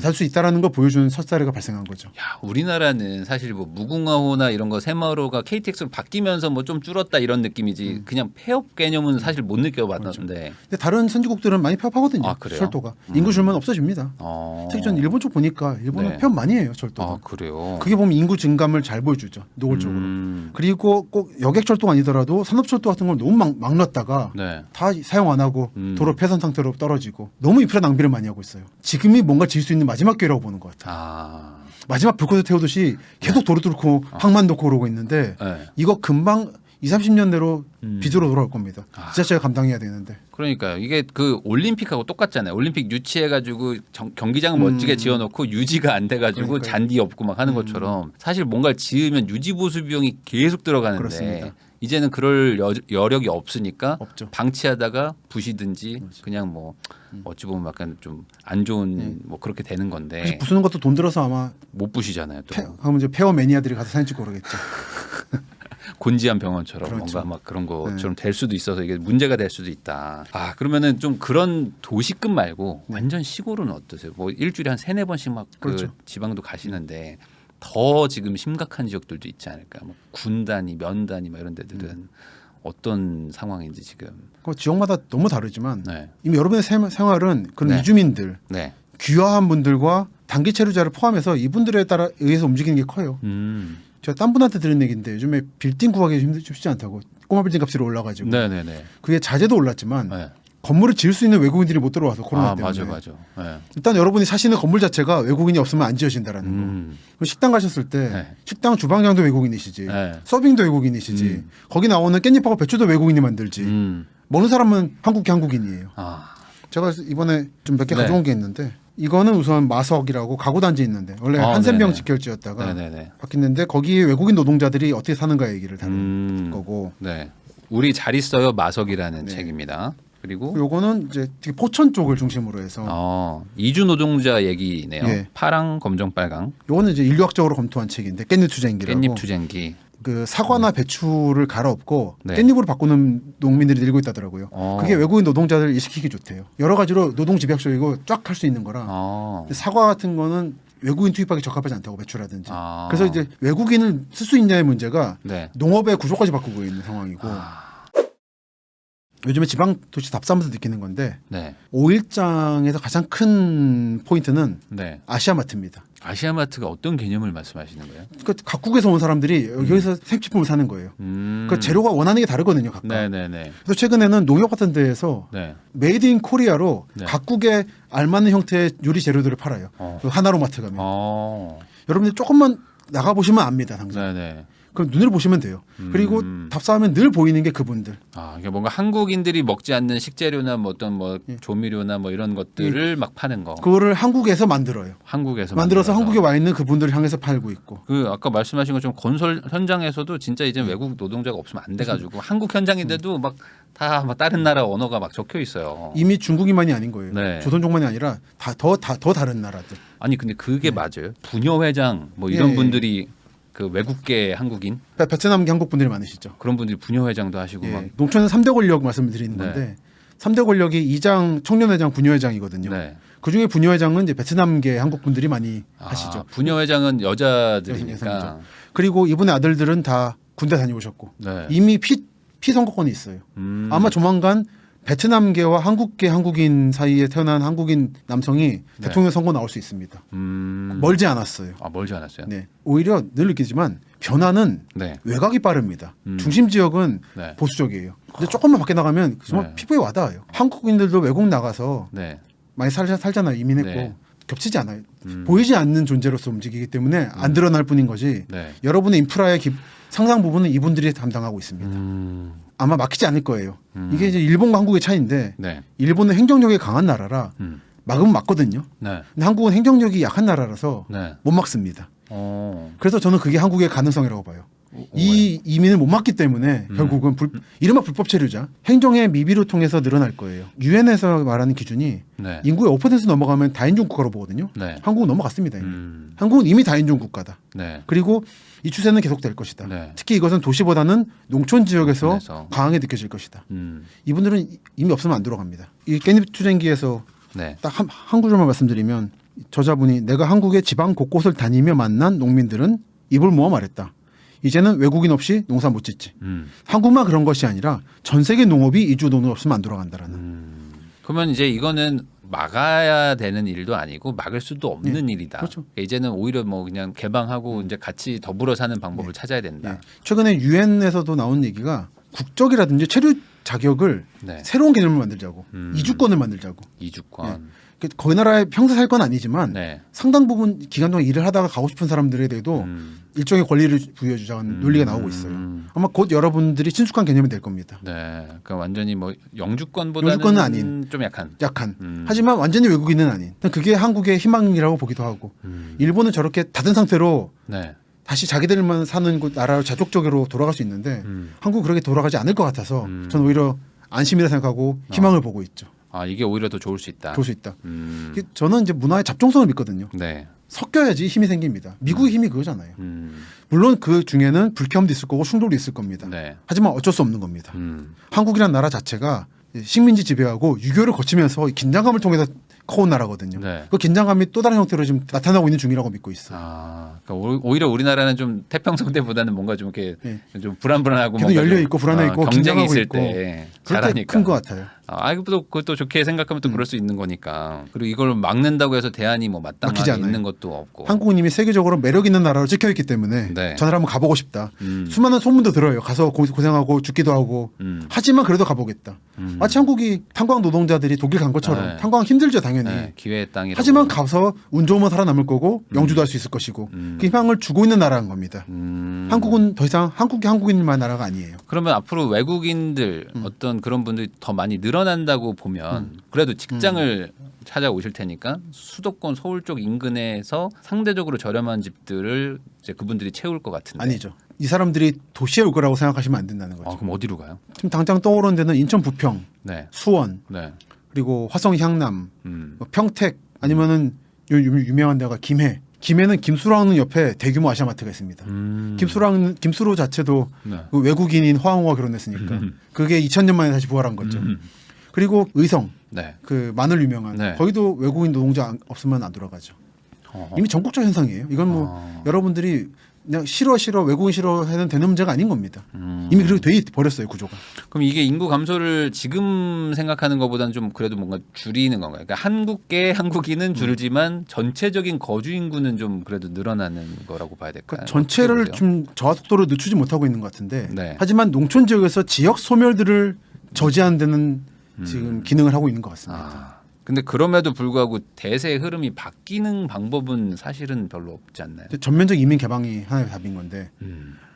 닫을 수 있다라는 걸 보여주는 첫 사례가 발생한 거죠. 야, 우리나라는 사실 뭐 무궁화호나 이런 거 새마을호가 KTX로 바뀌면서 뭐 좀 줄었다 이런 느낌이지 그냥 폐업 개념은 사실 못 느껴봤는데. 근데 다른 선진국들은 많이 폐업하거든요. 아, 그래요? 철도가 인구 줄면 없어집니다. 특히 전 일본 쪽 보니까 일본은 네. 폐업 많이 해요, 철도가. 아, 그래요. 그게 보면 인구 증감을 잘 보여주죠, 노골적으로. 그리고 꼭 여객철도가 아니더라도 산업철도 같은 걸 너무 막 넣었다가 네. 다 사용 안 하고 도로 폐선 상태로 떨어지고 너무 인프라 낭비를 많이 하고 있어요. 지금이 뭔가 지을 수 있는 마지막 기회라고 보는 것 같아요. 아. 마지막 불꽃을 태우듯이 계속 도로 뚫고 항만 놓고 그러고 있는데 네. 이거 금방 20, 30년 내로 빚으로 돌아올 겁니다. 지자체가 감당해야 되는데. 그러니까요. 이게 그 올림픽하고 똑같잖아요. 올림픽 유치해가지고 경기장을 멋지게 지어놓고 유지가 안 돼가지고 그러니까요. 잔디 없고 막 하는 것처럼 사실 뭔가를 지으면 유지 보수 비용이 계속 들어가는데 그렇습니다. 이제는 그럴 여력이 없으니까 없죠. 방치하다가 부시든지 그냥 뭐 어찌 보면 약간 좀 안 좋은 뭐 그렇게 되는 건데 사실 부수는 것도 돈 들어서 아마 못 부시잖아요. 또 하면 이제 폐업 매니아들이 가서 사진 찍고 그러겠죠. 곤지암 병원처럼 그렇죠. 뭔가 막 그런 것처럼 될 수도 있어서 이게 문제가 될 수도 있다. 아 그러면은 좀 그런 도시급 말고 완전 시골은 어떠세요? 뭐 일주일에 한 3-4번씩 막 그 그렇죠. 지방도 가시는데 더 지금 심각한 지역들도 있지 않을까요? 뭐 군단위, 면단위 뭐 이런 데들은 어떤 상황인지 지금. 그 지역마다 너무 다르지만 네. 이미 여러분의 생활은 그런 네. 이주민들, 네. 귀화한 분들과 단기 체류자를 포함해서 이분들에 따라 의해서 움직이는 게 커요. 제가 딴 분한테 들은 얘기인데 요즘에 빌딩 구하기 쉽지 않다고. 꼬마 빌딩 값이 올라가지고. 네네네. 그게 자재도 올랐지만 네. 건물을 지을 수 있는 외국인들이 못 들어와서 코로나 아 때문에. 맞아. 네. 일단 여러분이 사시는 건물 자체가 외국인이 없으면 안 지어진다라는 거. 그럼 식당 가셨을 때 네. 식당 주방장도 외국인이시지, 네. 서빙도 외국인이시지, 거기 나오는 깻잎하고 배추도 외국인이 만들지. 먹는 사람은 한국인이에요. 아. 제가 이번에 좀 몇 개 네. 가져온 게 있는데 이거는 우선 마석이라고 가구단지 있는데 원래 한센병 네네. 직결지였다가 네네네. 바뀌었는데 거기에 외국인 노동자들이 어떻게 사는가 얘기를 다룬 거고. 네. 우리 잘 있어요 마석이라는 책입니다. 그리고 요거는 이제 되게 포천 쪽을 중심으로 해서 이주 노동자 얘기네요. 예. 파랑, 검정, 빨강. 요거는 이제 인류학적으로 검토한 책인데 깻잎 투쟁기라고. 깻잎 투쟁기. 그 사과나 배추를 갈아엎고 네. 깻잎으로 바꾸는 농민들이 늘고 있다더라고요. 그게 외국인 노동자들 일시키기 좋대요. 여러 가지로 노동 집약적이고 쫙 할 수 있는 거라. 근데 사과 같은 거는 외국인 투입하기 적합하지 않다고, 배추라든지. 그래서 이제 외국인을 쓸 수 있냐의 문제가 네. 농업의 구조까지 바꾸고 있는 상황이고. 요즘에 지방 도시 답사하면서 느끼는 건데 네. 5일장에서 가장 큰 포인트는 네. 아시아마트입니다. 아시아마트가 어떤 개념을 말씀하시는 거예요? 그 각국에서 온 사람들이 여기서 생필품을 사는 거예요. 그 재료가 원하는 게 다르거든요, 각각. 네네네. 그래서 최근에는 농협 같은 데에서 네. 메이드 인 코리아로 네. 각국에 알맞는 형태의 요리 재료들을 팔아요. 그 하나로마트 가면. 여러분들 조금만 나가 보시면 압니다, 당장. 네네. 그럼 눈으로 보시면 돼요. 그리고 답사하면 늘 보이는 게 그분들. 이게 뭔가 한국인들이 먹지 않는 식재료나 뭐 어떤 뭐 조미료나 뭐 이런 것들을 막 파는 거. 그거를 한국에서 만들어요. 한국에서 만들어서 한국에 와 있는 그분들을 향해서 팔고 있고. 그 아까 말씀하신 것처럼 건설 현장에서도 진짜 이제 외국 노동자가 없으면 안 돼가지고 한국 현장인데도 막 다 막 다른 나라 언어가 막 적혀 있어요. 이미 중국인만이 아닌 거예요. 네. 조선족만이 아니라 더 다른 나라들. 아니 근데 그게 맞아요. 부녀회장 뭐 이런 예. 분들이 그 외국계 한국인 베트남 한국 분들이 많으시죠. 그런 분들이 부녀회장도 하시고 막. 농촌은 3대 권력 말씀을 드리는 네. 건데 3대 권력이 이장, 청년회장, 부녀회장이거든요. 네. 그중에 부녀회장은 이제 베트남계 한국 분들이 많이 하시죠. 부녀회장은 여자들이니까. 여성이죠. 그리고 이분의 아들들은 다 군대 다녀오셨고 네. 이미 피선거권이 있어요. 아마 조만간 베트남계와 한국계 한국인 사이에 태어난 한국인 남성이 네. 대통령 선거 나올 수 있습니다. 멀지 않았어요. 아, 멀지 않았어요. 네. 오히려 늘 느끼지만 변화는 네. 외곽이 빠릅니다. 중심 지역은 네. 보수적이에요. 근데 조금만 밖에 나가면 정말 네. 피부에 와닿아요. 한국인들도 외국 나가서 네. 많이 살잖아요. 이민했고 네. 겹치지 않아요. 보이지 않는 존재로서 움직이기 때문에 안 드러날 뿐인 거지. 네. 여러분의 인프라의 상당 부분은 이분들이 담당하고 있습니다. 아마 막히지 않을 거예요. 이게 이제 일본과 한국의 차이인데 네. 일본은 행정력이 강한 나라라 막으면 막거든요. 네. 근데 한국은 행정력이 약한 나라라서 네. 못 막습니다. 어. 그래서 저는 그게 한국의 가능성이라고 봐요. 이 이민을 못 막기 때문에 결국은 이른바 불법 체류자 행정의 미비를 통해서 늘어날 거예요. 유엔에서 말하는 기준이 네. 인구의 5% 넘어가면 다인종 국가로 보거든요. 네. 한국은 넘어갔습니다. 이미. 한국은 이미 다인종 국가다. 네. 그리고 이 추세는 계속될 것이다. 네. 특히 이것은 도시보다는 농촌 지역에서 농촌에서. 강하게 느껴질 것이다. 이분들은 이미 없으면 안 들어갑니다. 이 깻잎 투쟁기에서 네. 딱 한 구절만 말씀드리면 저자분이 내가 한국의 지방 곳곳을 다니며 만난 농민들은 입을 모아 말했다. 이제는 외국인 없이 농사 못 짓지. 한국만 그런 것이 아니라 전 세계 농업이 이주 돈이 없으면 안 돌아간다라는. 그러면 이제 이거는 막아야 되는 일도 아니고 막을 수도 없는 일이다. 그렇죠. 이제는 오히려 뭐 그냥 개방하고 이제 같이 더불어 사는 방법을 찾아야 된다. 네. 최근에 유엔에서도 나온 얘기가 국적이라든지 체류 자격을 네. 새로운 개념을 만들자고 이주권을 만들자고. 이주권. 그 나라에 평생 살 건 아니지만 네. 상당 부분 기간 동안 일을 하다가 가고 싶은 사람들에 대해도 일종의 권리를 부여해주자는 논리가 나오고 있어요. 아마 곧 여러분들이 친숙한 개념이 될 겁니다. 네. 그러니까 완전히 뭐 영주권보다는 영주권은 아닌. 좀 약한. 하지만 완전히 외국인은 아닌. 그게 한국의 희망이라고 보기도 하고 일본은 저렇게 닫은 상태로 네. 다시 자기들만 사는 곳 나라로 자족적으로 돌아갈 수 있는데 한국은 그렇게 돌아가지 않을 것 같아서 저는 오히려 안심이라 생각하고 희망을 보고 있죠. 아, 이게 오히려 더 좋을 수 있다. 좋을 수 있다. 저는 이제 문화의 잡종성을 믿거든요. 네. 섞여야지 힘이 생깁니다. 미국의 힘이 그거잖아요. 물론 그 중에는 불쾌함도 있을 거고 충돌도 있을 겁니다. 네. 하지만 어쩔 수 없는 겁니다. 한국이라는 나라 자체가 식민지 지배하고 유교를 거치면서 긴장감을 통해서 커온 나라거든요. 네. 그 긴장감이 또 다른 형태로 지금 나타나고 있는 중이라고 믿고 있어요. 아, 그러니까 오히려 우리나라는 좀 태평성대보다는 뭔가 좀 이렇게 좀 불안불안하고 계속 뭔가 열려 좀, 있고 불안해 있고 경쟁이 긴장하고 있을 있고 때 그럴 때 잘하니까. 큰 것 같아요. 아, 그것도 좋게 생각하면 또 그럴 수 있는 거니까. 그리고 이걸 막는다고 해서 대안이 뭐 막히지 마땅하게 않아요. 있는 것도 없고. 한국은 이미 세계적으로 매력 있는 나라로 찍혀 있기 때문에 네. 저 나라 한번 가보고 싶다. 수많은 소문도 들어요. 가서 고생하고 죽기도 하고. 하지만 그래도 가보겠다. 마치 한국이 탄광 노동자들이 독일 간 것처럼 네. 탄광 힘들죠 당연히. 네, 기회의 땅이라고. 하지만 가서 운 좋으면 살아남을 거고 영주도 할 수 있을 것이고 그 희망을 주고 있는 나라인 겁니다. 한국은 더 이상 한국인만 나라가 아니에요. 그러면 앞으로 외국인들 어떤 그런 분들이 더 많이 늘어난다고 보면 그래도 직장을 찾아오실 테니까 수도권 서울 쪽 인근에서 상대적으로 저렴한 집들을 이제 그분들이 채울 것 같은데. 아니죠. 이 사람들이 도시에 올 거라고 생각하시면 안 된다는 거죠. 그럼 어디로 가요? 지금 당장 떠오르는 데는 인천 부평, 네. 수원, 네. 그리고 화성 향남, 뭐 평택 아니면은 유명한 데가 김해. 김해는 김수로항 옆에 대규모 아시아마트가 있습니다. 김수로 자체도 네. 그 외국인인 화항호와 결혼했으니까 그게 2000년 만에 다시 부활한 거죠. 그리고 의성 네. 그 마늘 유명한 네. 거기도 외국인 노동자 없으면 안 돌아가죠. 이미 전국적 현상이에요. 이건 뭐 여러분들이 그냥 싫어 외국인 싫어 해는 되는 문제가 아닌 겁니다. 이미 그렇게 돼 버렸어요 구조가. 그럼 이게 인구 감소를 지금 생각하는 것보다는 좀 그래도 뭔가 줄이는 건가요? 그러니까 한국인은 줄지만 전체적인 거주 인구는 좀 그래도 늘어나는 거라고 봐야 될까요? 그러니까 전체를 어떻게 보세요? 좀 저하 속도로 늦추지 못하고 있는 것 같은데 네. 하지만 농촌 지역에서 지역 소멸들을 저지하는 데는 지금 기능을 하고 있는 것 같습니다. 아, 근데 그럼에도 불구하고 대세의 흐름이 바뀌는 방법은 사실은 별로 없지 않나요? 전면적 이민 개방이 하나의 답인 건데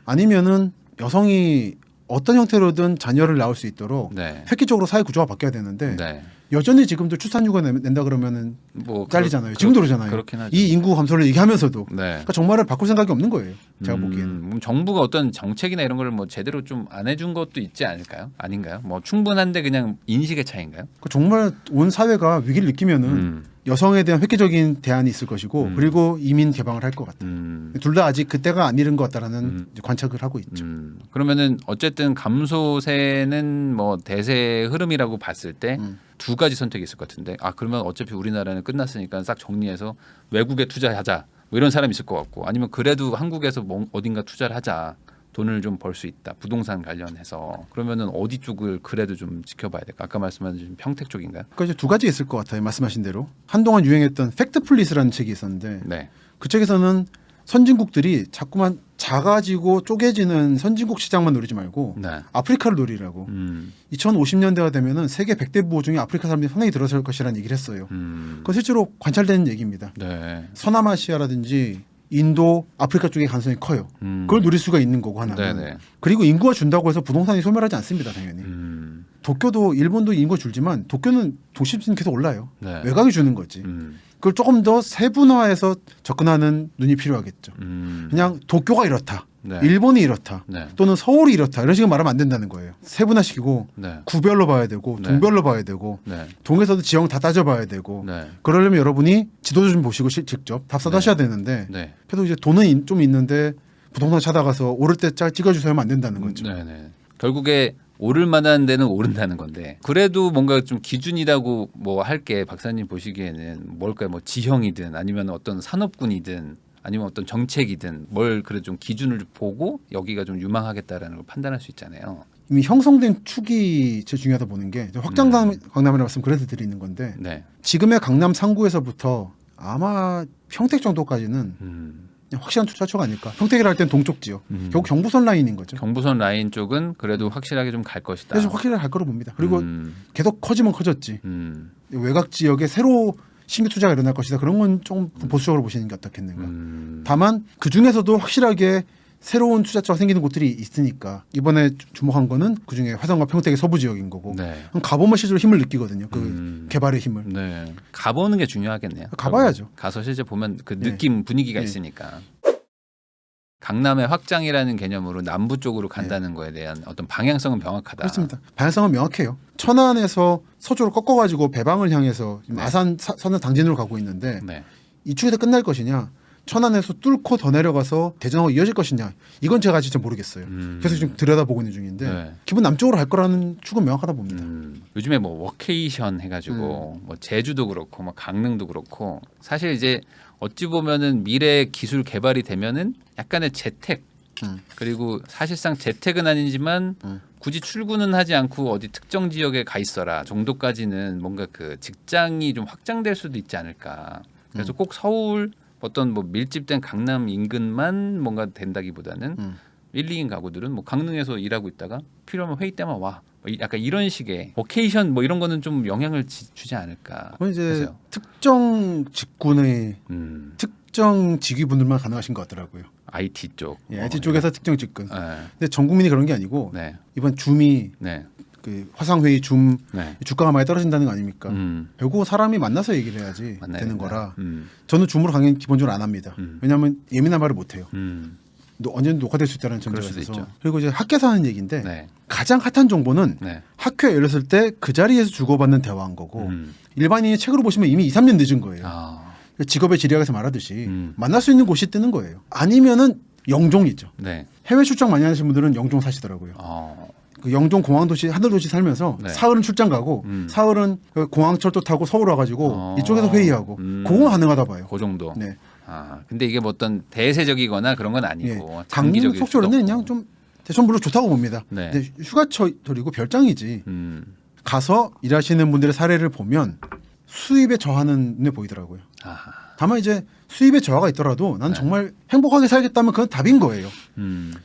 아니면은 여성이 어떤 형태로든 자녀를 낳을 수 있도록 네. 획기적으로 사회 구조가 바뀌어야 되는데 네. 여전히 지금도 출산휴가 낸다 그러면은 뭐 잘리잖아요. 지금도 그러잖아요. 그렇긴 하죠. 이 인구 감소를 얘기하면서도 네. 그러니까 정말을 바꿀 생각이 없는 거예요. 제가 보기에는. 그럼 정부가 어떤 정책이나 이런 걸 뭐 제대로 좀 안 해준 것도 있지 않을까요? 아닌가요? 뭐 충분한데 그냥 인식의 차이인가요? 그 정말 온 사회가 위기를 느끼면은 여성에 대한 획기적인 대안이 있을 것이고 그리고 이민 개방을 할 것 같아요. 둘 다 아직 그때가 안 이른 것 같다라는 이제 관측을 하고 있죠. 그러면은 어쨌든 감소세는 뭐 대세 흐름이라고 봤을 때 두 가지 선택이 있을 것 같은데 그러면 어차피 우리나라는 끝났으니까 싹 정리해서 외국에 투자하자 뭐 이런 사람이 있을 것 같고 아니면 그래도 한국에서 뭐 어딘가 투자를 하자 돈을 좀 벌 수 있다. 부동산 관련해서. 그러면은 어디 쪽을 그래도 좀 지켜봐야 될까? 아까 말씀하신 평택 쪽인가요? 그러니까 이제 두 가지 있을 것 같아요. 말씀하신 대로 한동안 유행했던 팩트플릿이라는 책이 있었는데 네. 그 책에서는 선진국들이 자꾸만 작아지고 쪼개지는 선진국 시장만 노리지 말고 네. 아프리카를 노리라고. 2050년대가 되면은 세계 100대 부호 중에 아프리카 사람들이 상당히 들어설 것이라는 얘기를 했어요. 그건 실제로 관찰되는 얘기입니다. 네. 서남아시아라든지 인도, 아프리카 쪽의 가능성이 커요. 그걸 노릴 수가 있는 거고 하나는. 네네. 그리고 인구가 준다고 해서 부동산이 소멸하지 않습니다. 당연히. 도쿄도 일본도 인구가 줄지만 도쿄는 도시는 계속 올라요. 네. 외곽이 주는 거지. 그걸 조금 더 세분화해서 접근하는 눈이 필요하겠죠. 그냥 도쿄가 이렇다. 네. 일본이 이렇다. 네. 또는 서울이 이렇다. 이런 식으로 말하면 안 된다는 거예요. 세분화시키고 네. 구별로 봐야 되고 네. 동별로 봐야 되고 네. 동에서도 지형 다 따져봐야 되고 네. 그러려면 여러분이 지도도 좀 보시고 직접 답사도 네. 하셔야 되는데 네. 그래도 이제 돈은 좀 있는데 부동산 찾아가서 오를 때 찍어주세요 하면 안 된다는 거죠. 네네. 결국에 오를 만한 데는 오른다는 건데 그래도 뭔가 좀 기준이라고 뭐 할 게 박사님 보시기에는 뭘까요? 뭐 지형이든 아니면 어떤 산업군이든 아니면 어떤 정책이든 뭘 그래 좀 기준을 보고 여기가 좀 유망하겠다라는 걸 판단할 수 있잖아요. 이미 형성된 축이 제일 중요하다 보는 게 확장 강남이라고 말씀 그래서 드리는 건데 네. 지금의 강남 상구에서부터 아마 평택 정도까지는 그냥 확실한 투자처가 아닐까. 평택이라 할 땐 동쪽 지역. 결국 경부선 라인인 거죠. 경부선 라인 쪽은 그래도 확실하게 좀 갈 것이다. 그래서 확실히 갈 거로 봅니다. 그리고 계속 커지면 커졌지. 외곽 지역에 새로 신규 투자가 일어날 것이다. 그런 건 좀 보수적으로 보시는 게 어떻겠는가. 다만 그 중에서도 확실하게 새로운 투자처가 생기는 곳들이 있으니까 이번에 주목한 거는 그중에 화성과 평택의 서부 지역인 거고 네. 그럼 가보면 실제로 힘을 느끼거든요. 그 개발의 힘을. 네. 가보는 게 중요하겠네요. 가봐야죠. 가서 실제 보면 그 네. 느낌 분위기가 네. 있으니까. 강남의 확장이라는 개념으로 남부 쪽으로 간다는 거에 대한 어떤 방향성은 명확하다. 그렇습니다. 방향성은 명확해요. 천안에서 서쪽으로 꺾어가지고 배방을 향해서 지금 네. 아산 선을 당진으로 가고 있는데 네. 이쪽에서 끝날 것이냐 천안에서 뚫고 더 내려가서 대전하고 이어질 것이냐 이건 제가 진짜 모르겠어요. 그래서 지금 들여다보고 있는 중인데 네. 기본 남쪽으로 갈 거라는 축은 명확하다 봅니다. 요즘에 뭐 워케이션 해가지고 뭐 제주도 그렇고 뭐 강릉도 그렇고 사실 이제 어찌 보면은 미래 기술 개발이 되면은 약간의 재택 그리고 사실상 재택은 아니지만 굳이 출근은 하지 않고 어디 특정 지역에 가 있어라 정도까지는 뭔가 그 직장이 좀 확장될 수도 있지 않을까. 그래서 꼭 서울 어떤 뭐 밀집된 강남 인근만 뭔가 된다기보다는 1, 2인 가구들은 뭐 강릉에서 일하고 있다가 필요하면 회의 때만 와. 뭐 약간 이런 식의 워케이션 뭐 이런 거는 좀 영향을 주지 않을까. 그건 이제 해서요. 특정 직군의 특정 직위분들만 가능하신 것 같더라고요. IT 쪽. 예, IT 쪽에서 특정 직군. 네. 근데 전 국민이 그런 게 아니고 네. 이번 줌이 네. 그 화상회의 줌 네. 주가가 많이 떨어진다는 거 아닙니까? 결국 사람이 만나서 얘기를 해야지 만나야 되는 된다. 거라 저는 줌으로 강연 기본적으로 안 합니다. 왜냐하면 예민한 말을 못 해요. 언제든 녹화될 수 있다는 그럴 점제가 수도 있어서. 있죠. 그리고 이제 학교에서 하는 얘기인데 네. 가장 핫한 정보는 네. 학교에 열렸을 때 그 자리에서 주고받는 대화인 거고 일반인이 책으로 보시면 이미 2, 3년 늦은 거예요. 아. 직업의 지리학에서 말하듯이 만날 수 있는 곳이 뜨는 거예요. 아니면은 영종이죠. 네. 해외 출장 많이 하시는 분들은 영종 사시더라고요. 그 영종 공항도시 하늘도시 살면서 네. 사흘은 출장 가고 사흘은 그 공항철도 타고 서울 와가지고 이쪽에서 회의하고 그건 가능하다 봐요. 그 정도. 네. 아, 근데 이게 뭐 어떤 대세적이거나 그런 건 예. 아니고 강릉 장기적일 속초는 수도 그냥 없고. 좀 대전 물론 좋다고 봅니다. 네. 근데 휴가철이고 별장이지. 가서 일하시는 분들의 사례를 보면 수입에 저하는 눈에 보이더라고요. 아하. 다만 이제 수입에 저하가 있더라도 나는 네. 정말 행복하게 살겠다면 그건 답인 거예요.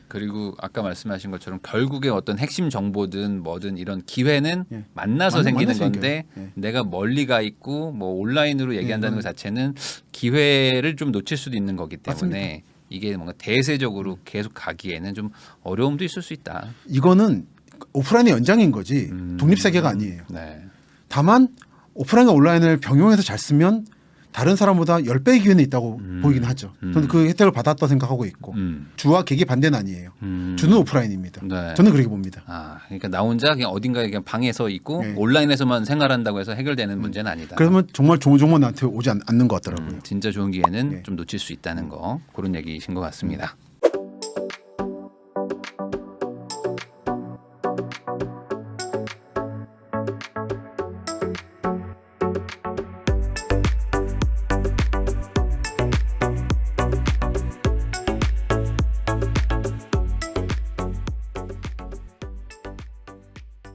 그리고 아까 말씀하신 것처럼 결국에 어떤 핵심 정보든 뭐든 이런 기회는 예. 만나서 생기는 만나서 건데 생겨요. 예. 내가 멀리 가 있고 뭐 온라인으로 얘기한다는 것 자체는 기회를 좀 놓칠 수도 있는 거기 때문에 맞습니다. 이게 뭔가 대세적으로 계속 가기에는 좀 어려움도 있을 수 있다. 이거는 오프라인의 연장인 거지 독립세계가 아니에요. 네. 다만 오프라인과 온라인을 병용해서 잘 쓰면 다른 사람보다 10배의 기회는 있다고 보이긴 하죠. 저는 그 혜택을 받았다 생각하고 있고 주와 객이 반대는 아니에요. 주는 오프라인입니다. 네. 저는 그렇게 봅니다. 아, 그러니까 나 혼자 그냥 어딘가에 그냥 방에서 있고 네. 온라인에서만 생활한다고 해서 해결되는 문제는 아니다. 그러면 정말 좋은 정보는 나한테 오지 않는 것 같더라고요. 진짜 좋은 기회는 네. 좀 놓칠 수 있다는 거 그런 얘기이신 것 같습니다.